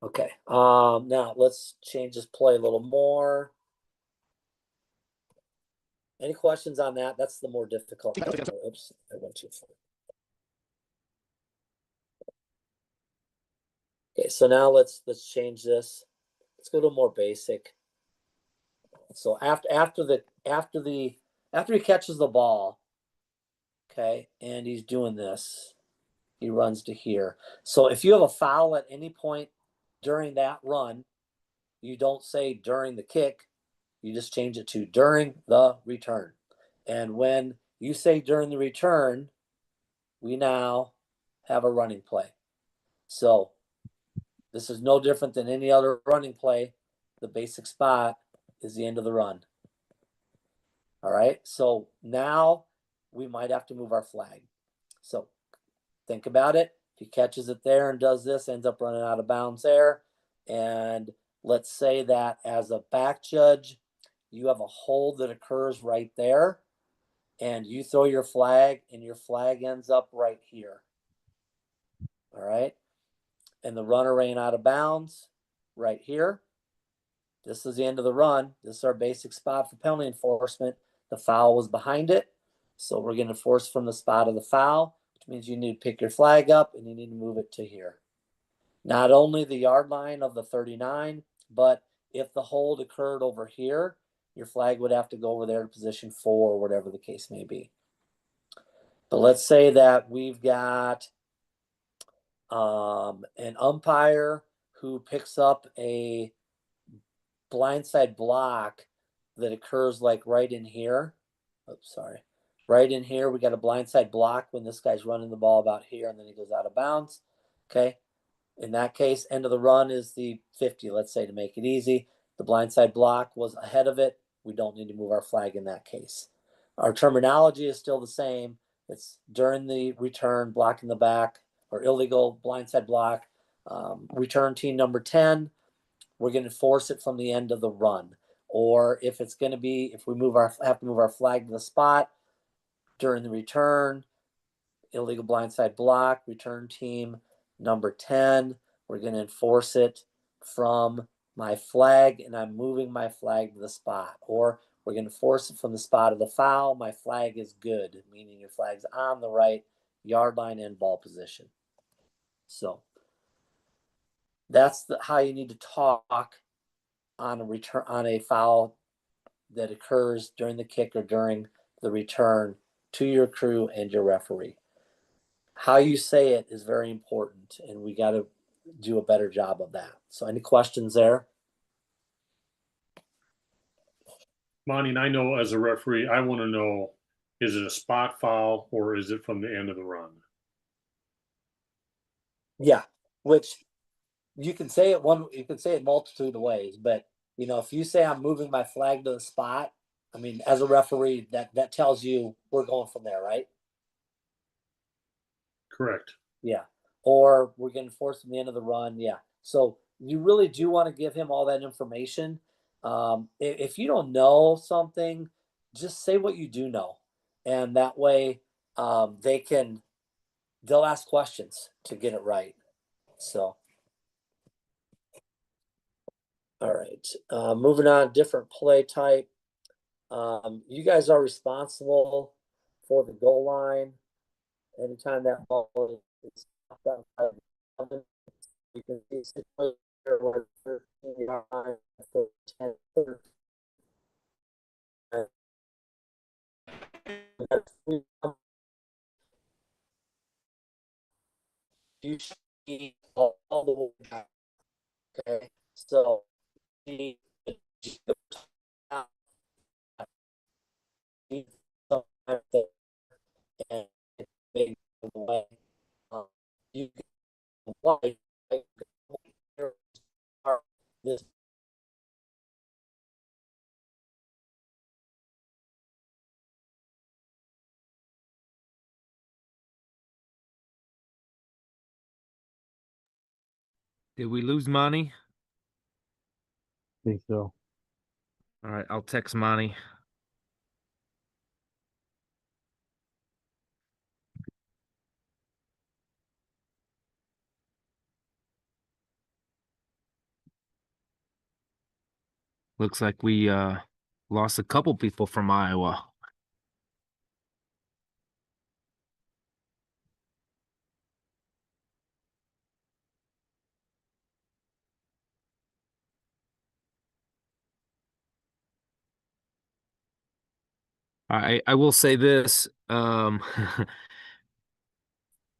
okay. Now let's change this play a little more. Any questions on that? That's the more difficult. Oops, I went too far. Okay, so now let's change this. Let's go to more basic. So after he catches the ball, okay, and he's doing this, he runs to here. So if you have a foul at any point during that run, you don't say during the kick, you just change it to during the return. And when you say during the return, we now have a running play. So this is no different than any other running play. The basic spot is the end of the run. All right. So now we might have to move our flag. So think about it. If he catches it there and does this, ends up running out of bounds there. And let's say that as a back judge, you have a hold that occurs right there. And you throw your flag and your flag ends up right here. All right. And the runner ran out of bounds right here. This is the end of the run. This is our basic spot for penalty enforcement. The foul was behind it. So we're going to force from the spot of the foul, which means you need to pick your flag up and you need to move it to here. Not only the yard line of the 39, but if the hold occurred over here, your flag would have to go over there to position 4 or whatever the case may be. But let's say that we've got an umpire who picks up a blindside block that occurs like right in here. Oops, sorry. Right in here, we got a blindside block when this guy's running the ball about here and then he goes out of bounds. Okay. In that case, end of the run is the 50, let's say, to make it easy. The blindside block was ahead of it. We don't need to move our flag in that case. Our terminology is still the same. It's during the return, block in the back, or illegal blindside block. Return team number 10, we're going to force it from the end of the run. Or if it's going to be, if we have to move our flag to the spot during the return, illegal blindside block, return team number 10, we're going to enforce it from my flag and I'm moving my flag to the spot. Or we're going to force it from the spot of the foul. My flag is good, meaning your flag's on the right yard line and ball position. So that's how you need to talk on a foul that occurs during the kick or during the return to your crew and your referee. How you say it is very important, and we got to do a better job of that. So any questions there? Monty, and I know as a referee, I want to know, is it a spot foul or is it from the end of the run? Yeah, which you can say it multitude of ways, but if you say I'm moving my flag to the spot, I mean, as a referee, that tells you we're going from there, right? Correct. Yeah. Or we're going to force him the end of the run. Yeah. So you really do want to give him all that information. If you don't know something, just say what you do know. and that way they'll ask questions to get it right. So, all right, moving on, different play type. You guys are responsible for the goal line. Anytime that ball is outside of the, you can see situation where 13-yard line for 10, 13. You see all the way back. Okay, so the and big away. You can apply this. Did we lose Monty? Think so. All right, I'll text Monty. Looks like we lost a couple people from Iowa. I will say this,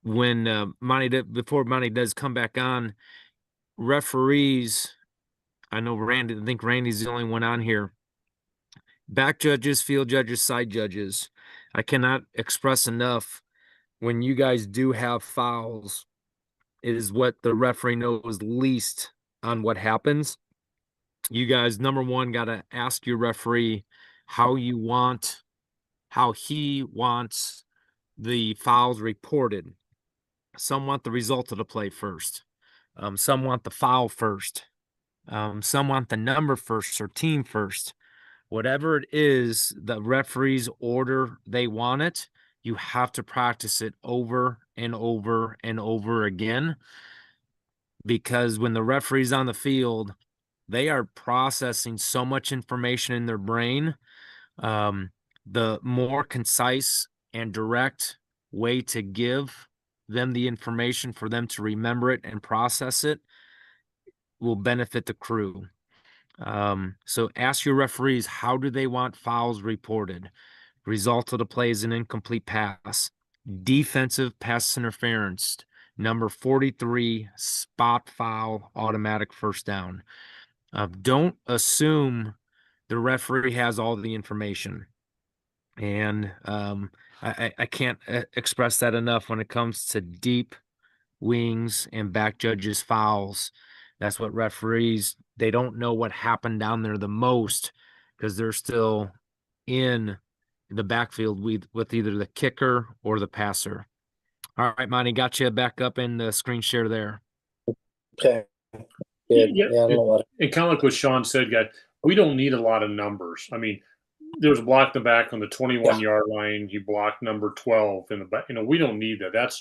when before Monty does come back on, referees, I think Randy's the only one on here. Back judges, field judges, side judges. I cannot express enough, when you guys do have fouls, it is what the referee knows least on what happens. You guys, number one, got to ask your referee how he wants the fouls reported. Some want the result of the play first. Some want the foul first. Some want the number first or team first. Whatever it is, the referees order they want it, you have to practice it over and over and over again. Because when the referee's on the field, they are processing so much information in their brain. The more concise and direct way to give them the information for them to remember it and process it will benefit the crew. So ask your referees, how do they want fouls reported? Result of the play is an incomplete pass. Defensive pass interference, number 43, spot foul, automatic first down. Don't assume the referee has all the information. And I can't express that enough when it comes to deep wings and back judges fouls. That's what referees, they don't know what happened down there the most, because they're still in the backfield with either the kicker or the passer. All right, Monty, got you back up in the screen share there. Okay. Good. Yeah, Yeah, I don't know what. and kind of like what Sean said, guys, we don't need a lot of numbers. I mean, there's a block in the back on the 21-yard line. You block number 12 in the back. We don't need that.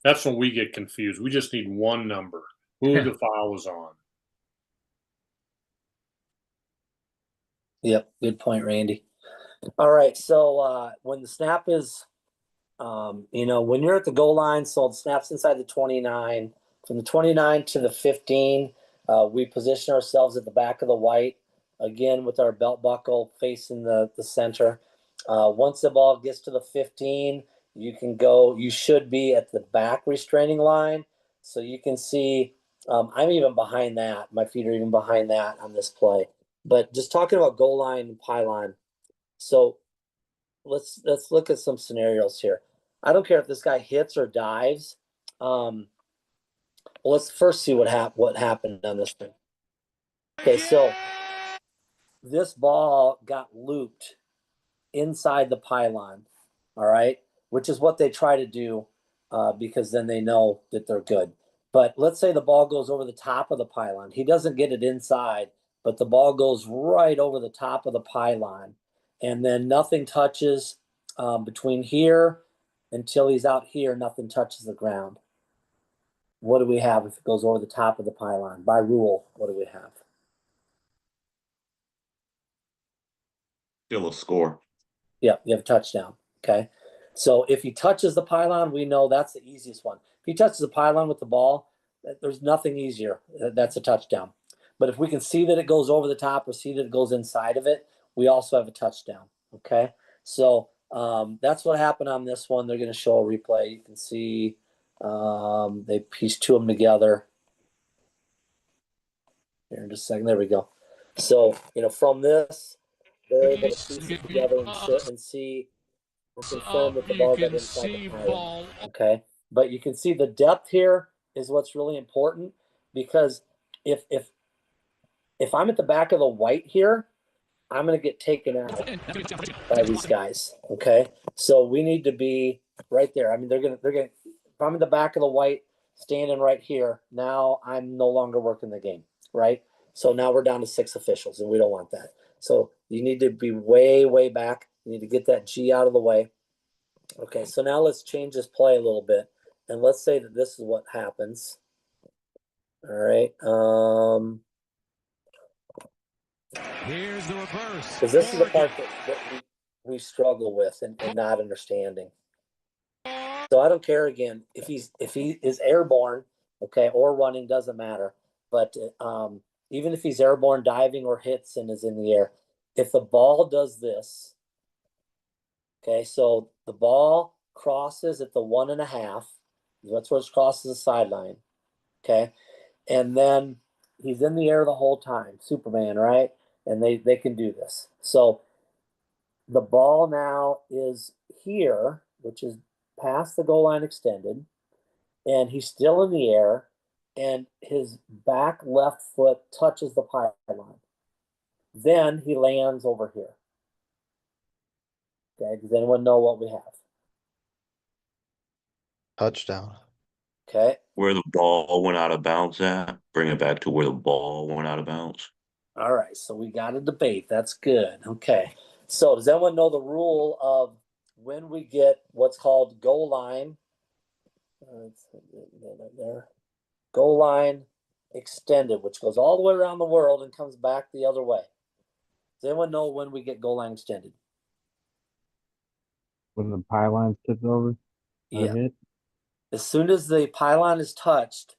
That's when we get confused. We just need one number. Who the foul is on. Yep, good point, Randy. All right, so when the snap is, when you're at the goal line, so the snap's inside the 29, from the 29 to the 15, we position ourselves at the back of the white, again with our belt buckle facing the center. Once the ball gets to the 15, you should be at the back restraining line. So you can see, I'm even behind that. My feet are even behind that on this play. But just talking about goal line and pylon. So let's look at some scenarios here. I don't care if this guy hits or dives. Well, let's first see what happened on this thing. Okay, so this ball got looped inside the pylon, all right, which is what they try to do because then they know that they're good. But let's say the ball goes over the top of the pylon. He doesn't get it inside, but the ball goes right over the top of the pylon, and then nothing touches between here until he's out here, nothing touches the ground. What do we have if it goes over the top of the pylon? By rule, what do we have? Still a score. Yeah, you have a touchdown. Okay. So if he touches the pylon, we know that's the easiest one. If he touches the pylon with the ball, there's nothing easier. That's a touchdown. But if we can see that it goes over the top or see that it goes inside of it, we also have a touchdown. Okay. So that's what happened on this one. They're going to show a replay. You can see they pieced two of them together. Here in just a second. There we go. So, from this, they're able to piece it together and see and confirm that the ball got inside the pylon. Okay. But you can see the depth here is what's really important, because if I'm at the back of the white here, I'm going to get taken out by these guys. Okay. So we need to be right there. I mean, they're going to, if I'm in the back of the white standing right here, now I'm no longer working the game. Right. So now we're down to 6 officials and we don't want that. So you need to be way, way back. You need to get that G out of the way. Okay. So now let's change this play a little bit. And let's say that this is what happens. All right. Here's the reverse. Because this is the part that we struggle with and not understanding. So I don't care again if he is airborne, okay, or running, doesn't matter. But even if he's airborne, diving, or hits and is in the air, if the ball does this, okay, so the ball crosses at the 1.5. That's where it crosses the sideline. Okay. And then he's in the air the whole time. Superman, right? And they can do this. So the ball now is here, which is past the goal line extended, and he's still in the air, and his back left foot touches the pylon. Then he lands over here. Okay, does anyone know what we have? Touchdown. Okay. Where the ball went out of bounds at. Bring it back to where the ball went out of bounds. All right, so we got a debate. That's good. Okay. So does anyone know the rule of when we get what's called goal line? There. Goal line extended, which goes all the way around the world and comes back the other way. Does anyone know when we get goal line extended? When the pylon tips over? Yeah. Hit? As soon as the pylon is touched,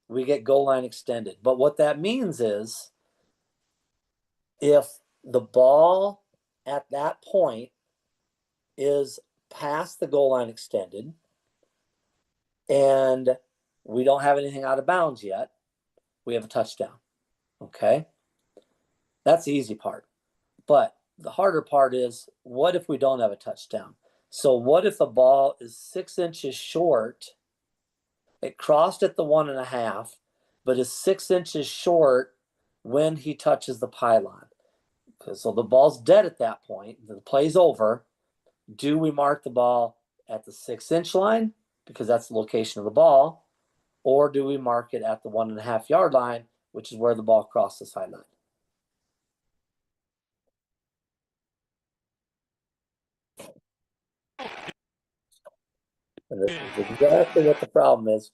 we get goal line extended. But what that means is if the ball at that point is past the goal line extended and we don't have anything out of bounds yet, we have a touchdown. Okay. That's the easy part. But the harder part is, what if we don't have a touchdown? So what if the ball is 6 inches short? It crossed at the 1.5, but is 6 inches short when he touches the pylon. So the ball's dead at that point. The play's over. Do we mark the ball at the 6-inch line because that's the location of the ball, or do we mark it at the 1.5 yard line, which is where the ball crossed the sideline? And this is exactly what the problem is.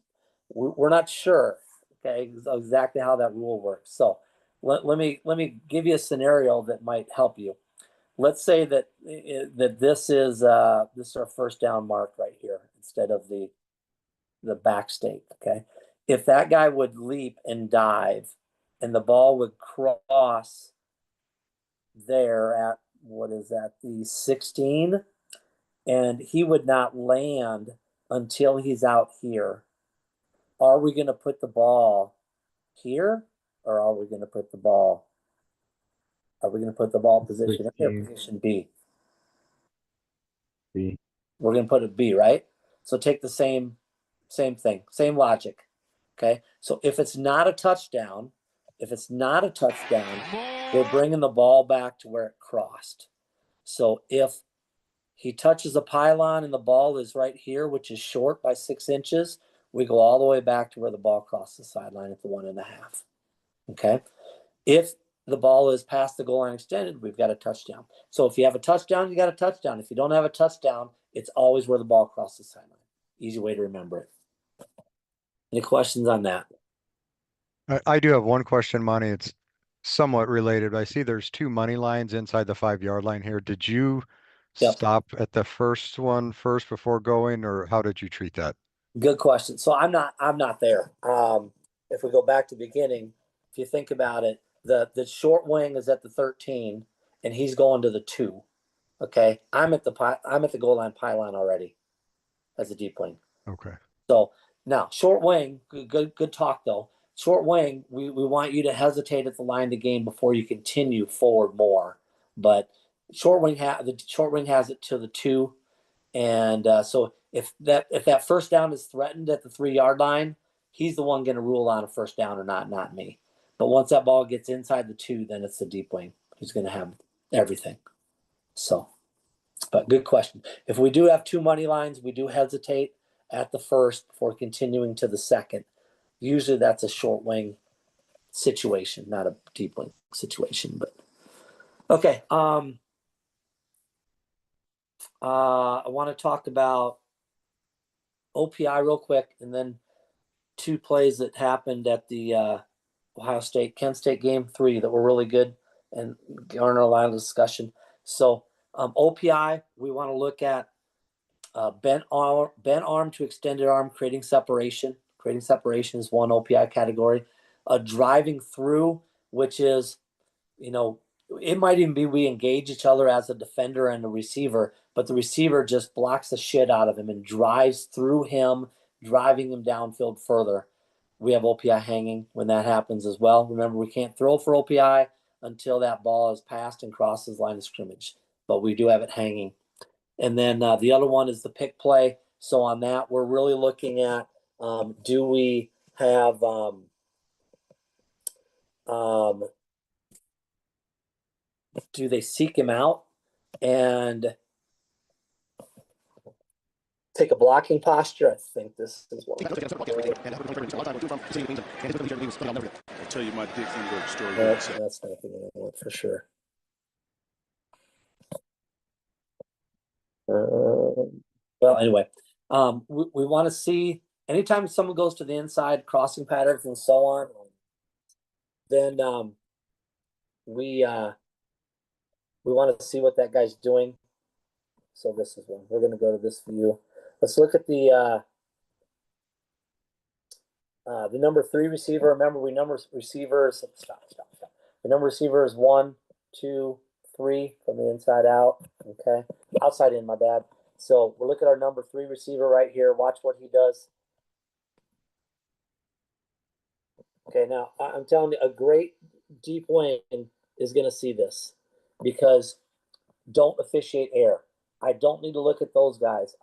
We're not sure, okay, exactly how that rule works. So let me give you a scenario that might help you. Let's say that this is our first down mark right here instead of the back stake. Okay, if that guy would leap and dive, and the ball would cross there at what is that, the 16, and he would not land until he's out here. Are we going to put the ball here, or are we going to put the ball? Are we going to put the ball position A or position B? B. We're going to put it B, right? So take the same thing, same logic. Okay. So if it's not a touchdown, we're bringing the ball back to where it crossed. So if he touches the pylon and the ball is right here, which is short by 6 inches, we go all the way back to where the ball crossed the sideline at the 1.5. Okay. If the ball is past the goal line extended, we've got a touchdown. So if you have a touchdown, you got a touchdown. If you don't have a touchdown, it's always where the ball crosses the sideline. Easy way to remember it. Any questions on that? I do have one question, Monty. It's somewhat related. I see there's 2 money lines inside the 5-yard line here. Did you Yep. stop at the first one first before going, or how did you treat that? Good question. So I'm not there. If we go back to the beginning, if you think about it, the short wing is at the 13 and he's going to the 2. Okay. I'm at the goal line pylon already as a deep wing. Okay. So now short wing, good talk though. Short wing, we want you to hesitate at the line to gain before you continue forward more. But the short wing has it to the 2. And so if that first down is threatened at the 3-yard line, he's the one going to rule on a first down or not me. But once that ball gets inside the 2, then it's the deep wing who's going to have everything. So, but good question. If we do have 2 money lines, we do hesitate at the first before continuing to the second. Usually that's a short wing situation, not a deep wing situation. But okay. I want to talk about OPI real quick, and then 2 plays that happened at the Ohio State, Kent State game 3 that were really good and garner a lot of discussion. So OPI, we want to look at bent arm to extended arm, creating separation. Creating separation is one OPI category. Driving through, which is, it might even be we engage each other as a defender and a receiver, but the receiver just blocks the shit out of him and drives through him, driving him downfield further. We have OPI hanging when that happens as well. Remember, we can't throw for OPI until that ball is passed and crosses line of scrimmage, but we do have it hanging. And then the other one is the pick play. So on that, we're really looking at, do we have do they seek him out and take a blocking posture? I think this is what. I'll tell you my Dick Enberg story. That's not going to work for sure. Well, anyway, we want to see anytime someone goes to the inside, crossing patterns and so on, then we want to see what that guy's doing. So this is one. We're going to go to this view. Let's look at the number 3 receiver. Remember, we number receivers. Stop. The number receiver is 1, 2, 3 from the inside out. Okay, outside in. My bad. So we'll look at our number 3 receiver right here. Watch what he does. Okay, now I'm telling you, a great deep wing is going to see this because don't officiate air. I don't need to look at those guys.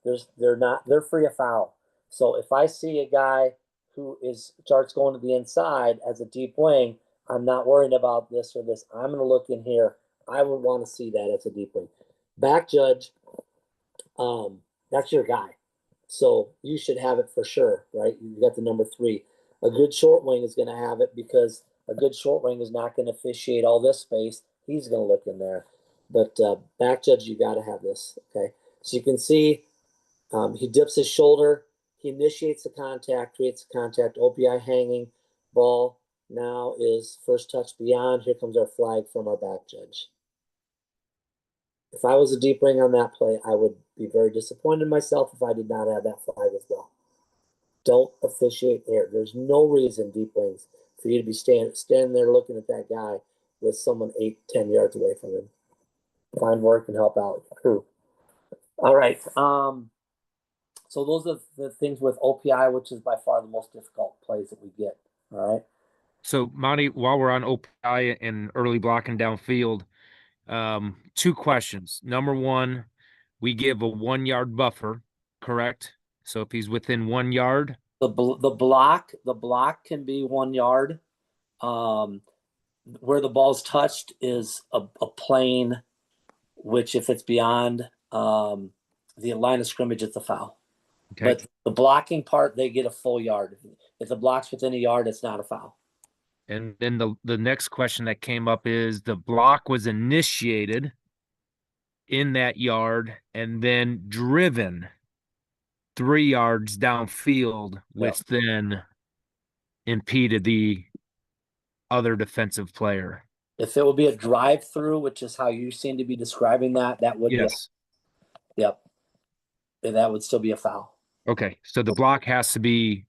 They're free of foul. So if I see a guy who starts going to the inside as a deep wing, I'm not worried about this or this. I'm going to look in here. I would want to see that as a deep wing. Back judge, that's your guy. So you should have it for sure, right? You got the number 3. A good short wing is going to have it because a good short wing is not going to officiate all this space. He's going to look in there. But back judge, you got to have this, okay? So you can see he dips his shoulder. He initiates the contact, creates the contact. OPI hanging. Ball now is first touch beyond. Here comes our flag from our back judge. If I was a deep wing on that play, I would be very disappointed in myself if I did not have that flag as well. Don't officiate air. There's no reason, deep wings, for you to be standing there looking at that guy with someone 8-10 yards away from him. Find work and help out crew. All right. So those are the things with OPI, which is by far the most difficult plays that we get. All right. So, Monty, while we're on OPI and early blocking downfield, 2 questions. Number 1, we give a 1-yard buffer, correct? So if he's within 1 yard, the block can be 1 yard. Where the ball's touched is a plane, which if it's beyond the line of scrimmage, it's a foul. okay. But the blocking part, they get a full yard. If the block's within a yard, it's not a foul. And then the next question that came up is the block was initiated in that yard and then driven 3 yards downfield, which then impeded the other defensive player. If it would be a drive-through, which is how you seem to be describing that, that would Yes. be yep. And that would still be a foul. Okay. So the block has to be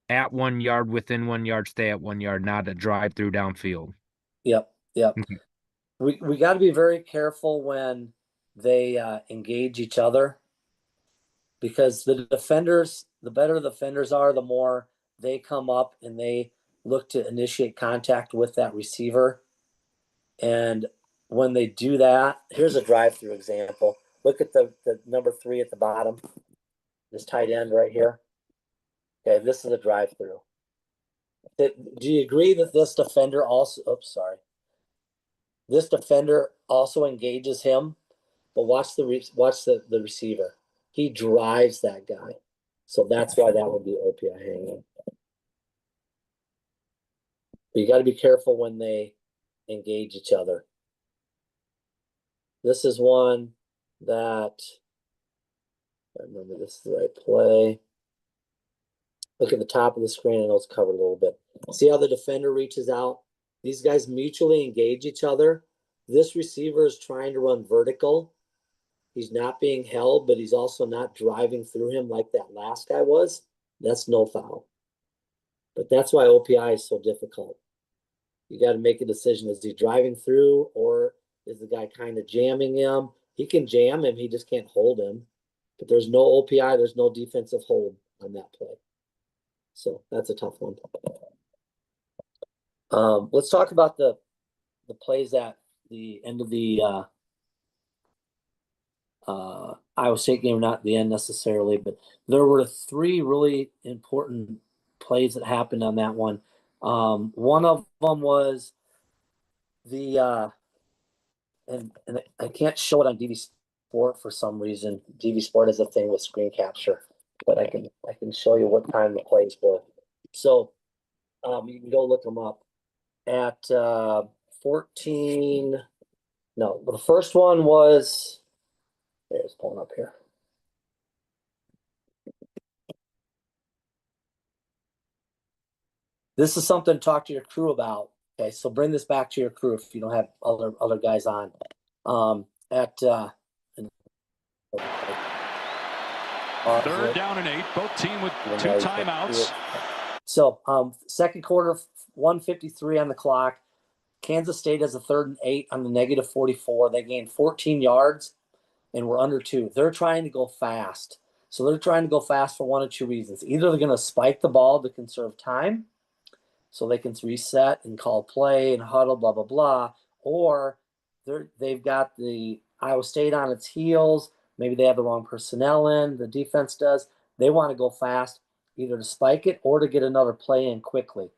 at 1 yard, within 1 yard, stay at 1 yard, not a drive through downfield. Yep. Okay. We got to be very careful when they engage each other, because the better the defenders are, the more they come up and they look to initiate contact with that receiver. And when they do that, here's a drive-through example. Look at the number 3 at the bottom, this tight end right here. Okay, this is a drive-through. Do you agree that this defender also? Oops, sorry. This defender also engages him, but watch the receiver. He drives that guy, so that's why that would be OPI hanging. But you got to be careful when they engage each other. This is one that, I remember this is the right play. Look at the top of the screen. I know it's covered a little bit. See how the defender reaches out? These guys mutually engage each other. This receiver is trying to run vertical. He's not being held, but he's also not driving through him like that last guy was. That's no foul. But that's why OPI is so difficult. You got to make a decision. Is he driving through, or is the guy kind of jamming him? He can jam him. He just can't hold him. But there's no OPI. There's no defensive hold on that play. So that's a tough one. Let's talk about the plays at the end of the Iowa State game, not the end necessarily, but there were 3 really important plays that happened on that one. One of them was the and I can't show it on DV Sport for some reason. DV Sport has a thing with screen capture, but I can show you what time the plays were. So you can go look them up at 14. No, the first one was, there's pulling up here. This is something to talk to your crew about. Okay, so bring this back to your crew if you don't have other guys on. Third down and 8, both team with 2 timeouts. So second quarter, 1:53 on the clock. Kansas State has a 3rd and 8 on the -44. They gained 14 yards and we're under 2. They're trying to go fast. So they're trying to go fast for one of 2 reasons. Either they're going to spike the ball to conserve time so they can reset and call play and huddle, blah, blah, blah, or they've got the Iowa State on its heels. Maybe they have the wrong personnel in, the defense does. They want to go fast, either to spike it or to get another play in quickly.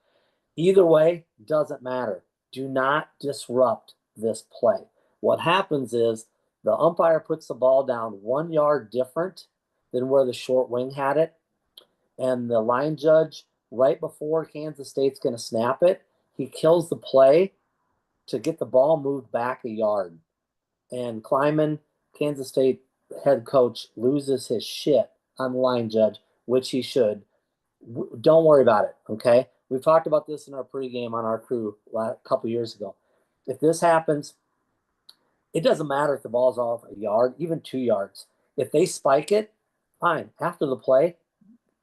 Either way, doesn't matter. Do not disrupt this play. What happens is the umpire puts the ball down 1 yard different than where the short wing had it, and the line judge, right before Kansas State's going to snap it, he kills the play to get the ball moved back a yard. And Kleiman, Kansas State head coach, loses his shit on the line judge, which he should. Don't worry about it, okay? We've talked about this in our pregame on our crew a couple years ago. If this happens, it doesn't matter if the ball's off a yard, even 2 yards. If they spike it, fine. After the play,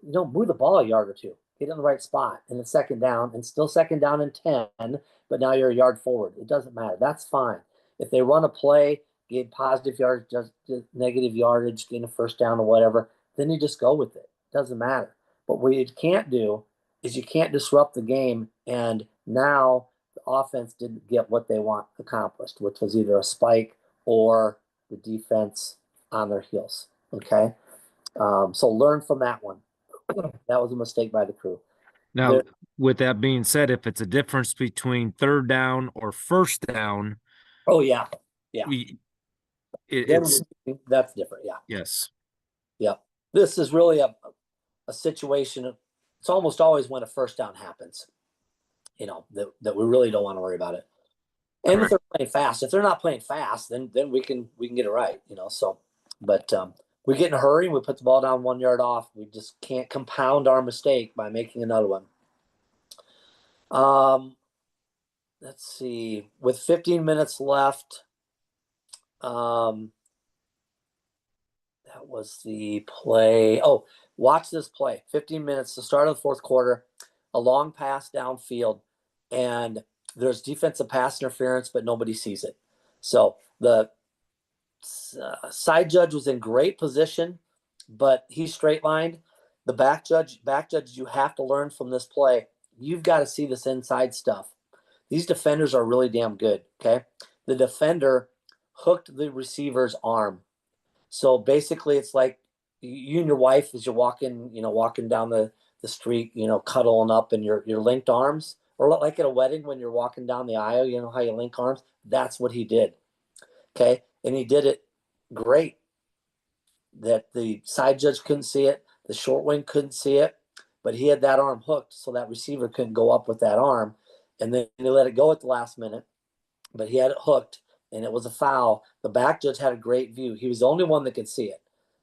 move the ball a yard or 2. Get in the right spot, and it's second down, and still second down and 10, but now you're a yard forward. It doesn't matter. That's fine. If they run a play, get positive yardage, just negative yardage, gain a first down or whatever, then you just go with it. It doesn't matter. But what you can't do is you can't disrupt the game, and now the offense didn't get what they want accomplished, which was either a spike or the defense on their heels. Okay, so learn from that one. That was a mistake by the crew. Now, with that being said, if it's a difference between 3rd down or 1st down, oh yeah, it's that's different. Yeah. Yes. Yep. This is really a situation. It's almost always when a first down happens. that we really don't want to worry about it. And if they're playing fast, if they're not playing fast, then we can get it right, So, but we get in a hurry and we put the ball down 1 yard off. We just can't compound our mistake by making another one. Let's see. With 15 minutes left, that was the play. Oh, watch this play. 15 minutes, the start of the fourth quarter, a long pass downfield, and there's defensive pass interference, but nobody sees it. So the side judge was in great position, but he straight lined. The back judge, you have to learn from this play. You've got to see this inside stuff. These defenders are really damn good. Okay. The defender hooked the receiver's arm. So basically it's like you and your wife, as you're walking down the street, cuddling up in your linked arms, or like at a wedding when you're walking down the aisle, you know how you link arms. That's what he did. Okay. And he did it great. That the side judge couldn't see it. The short wing couldn't see it, but he had that arm hooked so that receiver couldn't go up with that arm. And then he let it go at the last minute, but he had it hooked and it was a foul. The back judge had a great view. He was the only one that could see it.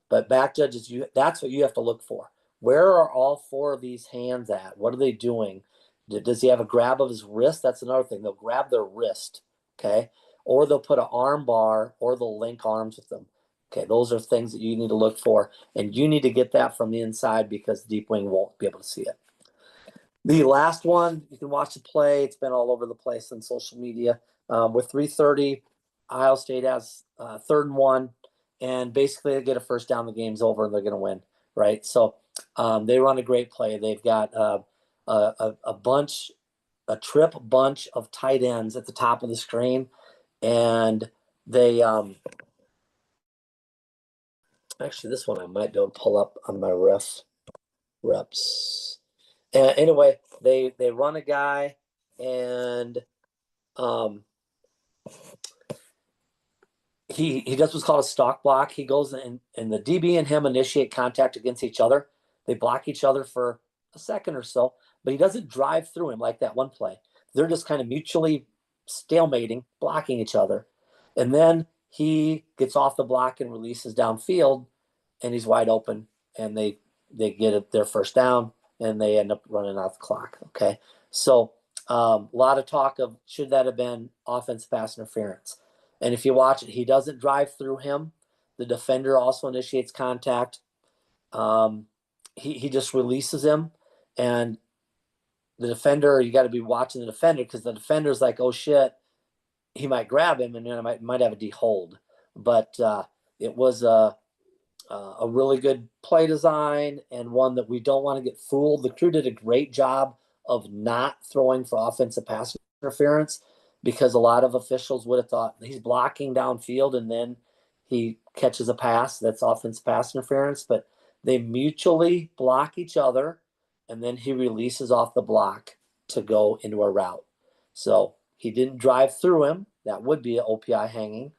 But back judges, that's what you have to look for. Where are all four of these hands at? What are they doing? Does he have a grab of his wrist? That's another thing. They'll grab their wrist, okay? Or they'll put an arm bar or they'll link arms with them. Okay, those are things that you need to look for. And you need to get that from the inside because deep wing won't be able to see it. The last one, you can watch the play. It's been all over the place on social media. With 3:30, Ohio State has 3rd and 1. And basically they get a first down, the game's over, and they're going to win, right? So they run a great play. They've got a trip bunch of tight ends at the top of the screen. And they actually, this one I might be able to pull up on my reps. Anyway, they run a guy, and he does what's called a stock block. He goes in, and the DB and him initiate contact against each other. They block each other for a second or so, but he doesn't drive through him like that one play. They're just kind of mutually stalemating, blocking each other. And then he gets off the block and releases downfield, and he's wide open, and they get their first down, and they end up running out the clock. Okay, so a lot of talk of should that have been offensive pass interference. And if you watch it, he doesn't drive through him. The defender also initiates contact. He just releases him, and the defender, you got to be watching the defender because the defender's like, oh shit, he might grab him, and then might have a D hold. But it was a really good play design and one that we don't want to get fooled. The crew did a great job of not throwing for offensive pass interference because a lot of officials would have thought he's blocking downfield and then he catches a pass. That's offensive pass interference, but they mutually block each other and then he releases off the block to go into a route. So he didn't drive through him. That would be an OPI hanging.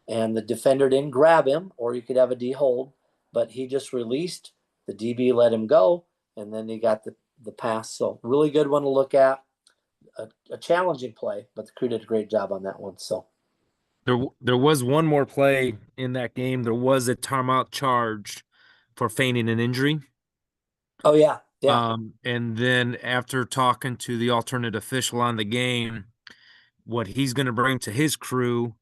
And the defender didn't grab him, or you could have a D hold, but he just released. The DB let him go, and then he got the pass. So really good one to look at. A challenging play, but the crew did a great job on that one. So there was one more play in that game. There was a timeout charge for feigning an injury. Oh yeah, yeah. And then after talking to the alternate official on the game, what he's going to bring to his crew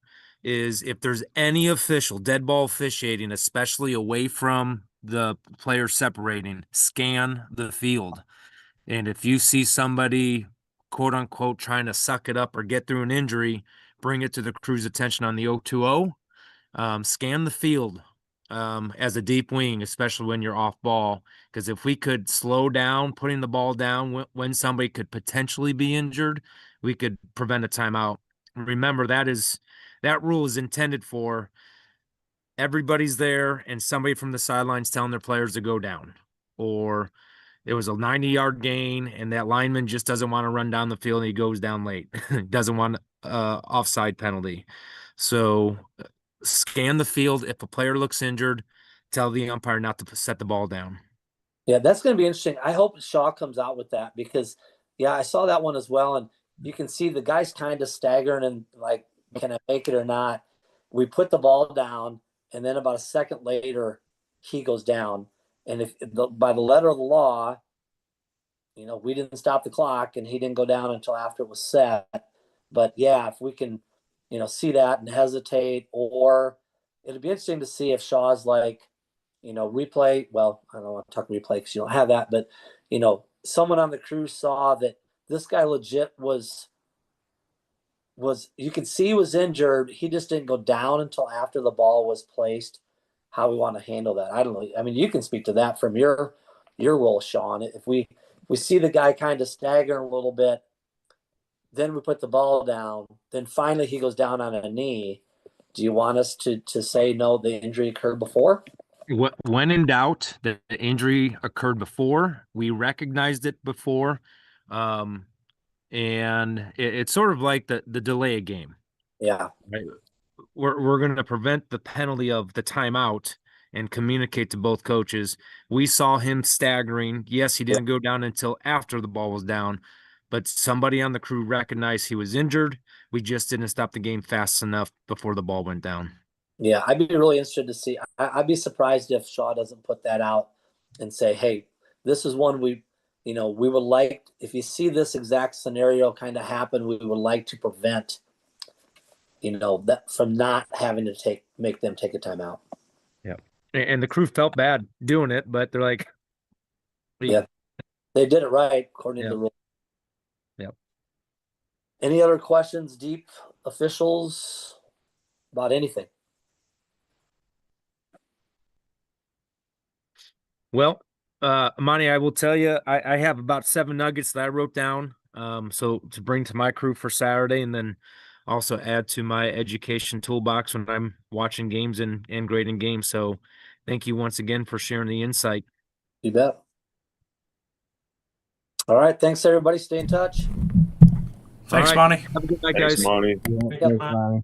is if there's any official dead ball officiating, especially away from the player separating, scan the field. And if you see somebody, quote unquote, trying to suck it up or get through an injury, bring it to the crew's attention on the 020. Scan the field as a deep wing, especially when you're off ball. Because if we could slow down putting the ball down when somebody could potentially be injured, we could prevent a timeout. Remember, that rule is intended for everybody's there and somebody from the sidelines telling their players to go down, or it was a 90-yard gain and that lineman just doesn't want to run down the field and he goes down late. Doesn't want offside penalty. So scan the field. If a player looks injured, tell the umpire not to set the ball down. Yeah, that's going to be interesting. I hope Shaw comes out with that because, Yeah, I saw that one as well, and you can see the guy's kind of staggering and like, can I make it or not? We put the ball down, and then about a second later, he goes down. And if by the letter of the law, we didn't stop the clock, and he didn't go down until after it was set. But yeah, if we can, see that and hesitate, or it'd be interesting to see if Shaw's like, replay. Well, I don't want to talk replay because you don't have that, but someone on the crew saw that this guy legit was you could see he was injured. He just didn't go down until after the ball was placed. How we want to handle that, I don't know. I mean, you can speak to that from your role, Sean. If we see the guy kind of staggering a little bit, then we put the ball down, then finally he goes down on a knee. Do you want us to say no, the injury occurred before? When in doubt, the injury occurred before. We recognized it before. And it's sort of like the delay a game. Yeah. Right? We're going to prevent the penalty of the timeout and communicate to both coaches. We saw him staggering. Yes, he didn't go down until after the ball was down, but somebody on the crew recognized he was injured. We just didn't stop the game fast enough before the ball went down. Yeah, I'd be really interested to see. I'd be surprised if Shaw doesn't put that out and say, hey, this is one we would like, if you see this exact scenario kind of happen, we would like to prevent, that from not having to make them take a timeout. Yeah. And the crew felt bad doing it, but they're like, yeah, they did it right according to the rule. Yep. Any other questions, deep officials, about anything? Well, Monty, I will tell you, I have about 7 nuggets that I wrote down. So to bring to my crew for Saturday, and then also add to my education toolbox when I'm watching games and grading games. So thank you once again for sharing the insight. You bet. All right. Thanks, everybody. Stay in touch. Thanks, right. Monty. Have a good night, Thanks, guys. Monty. Yeah, thanks, Monty.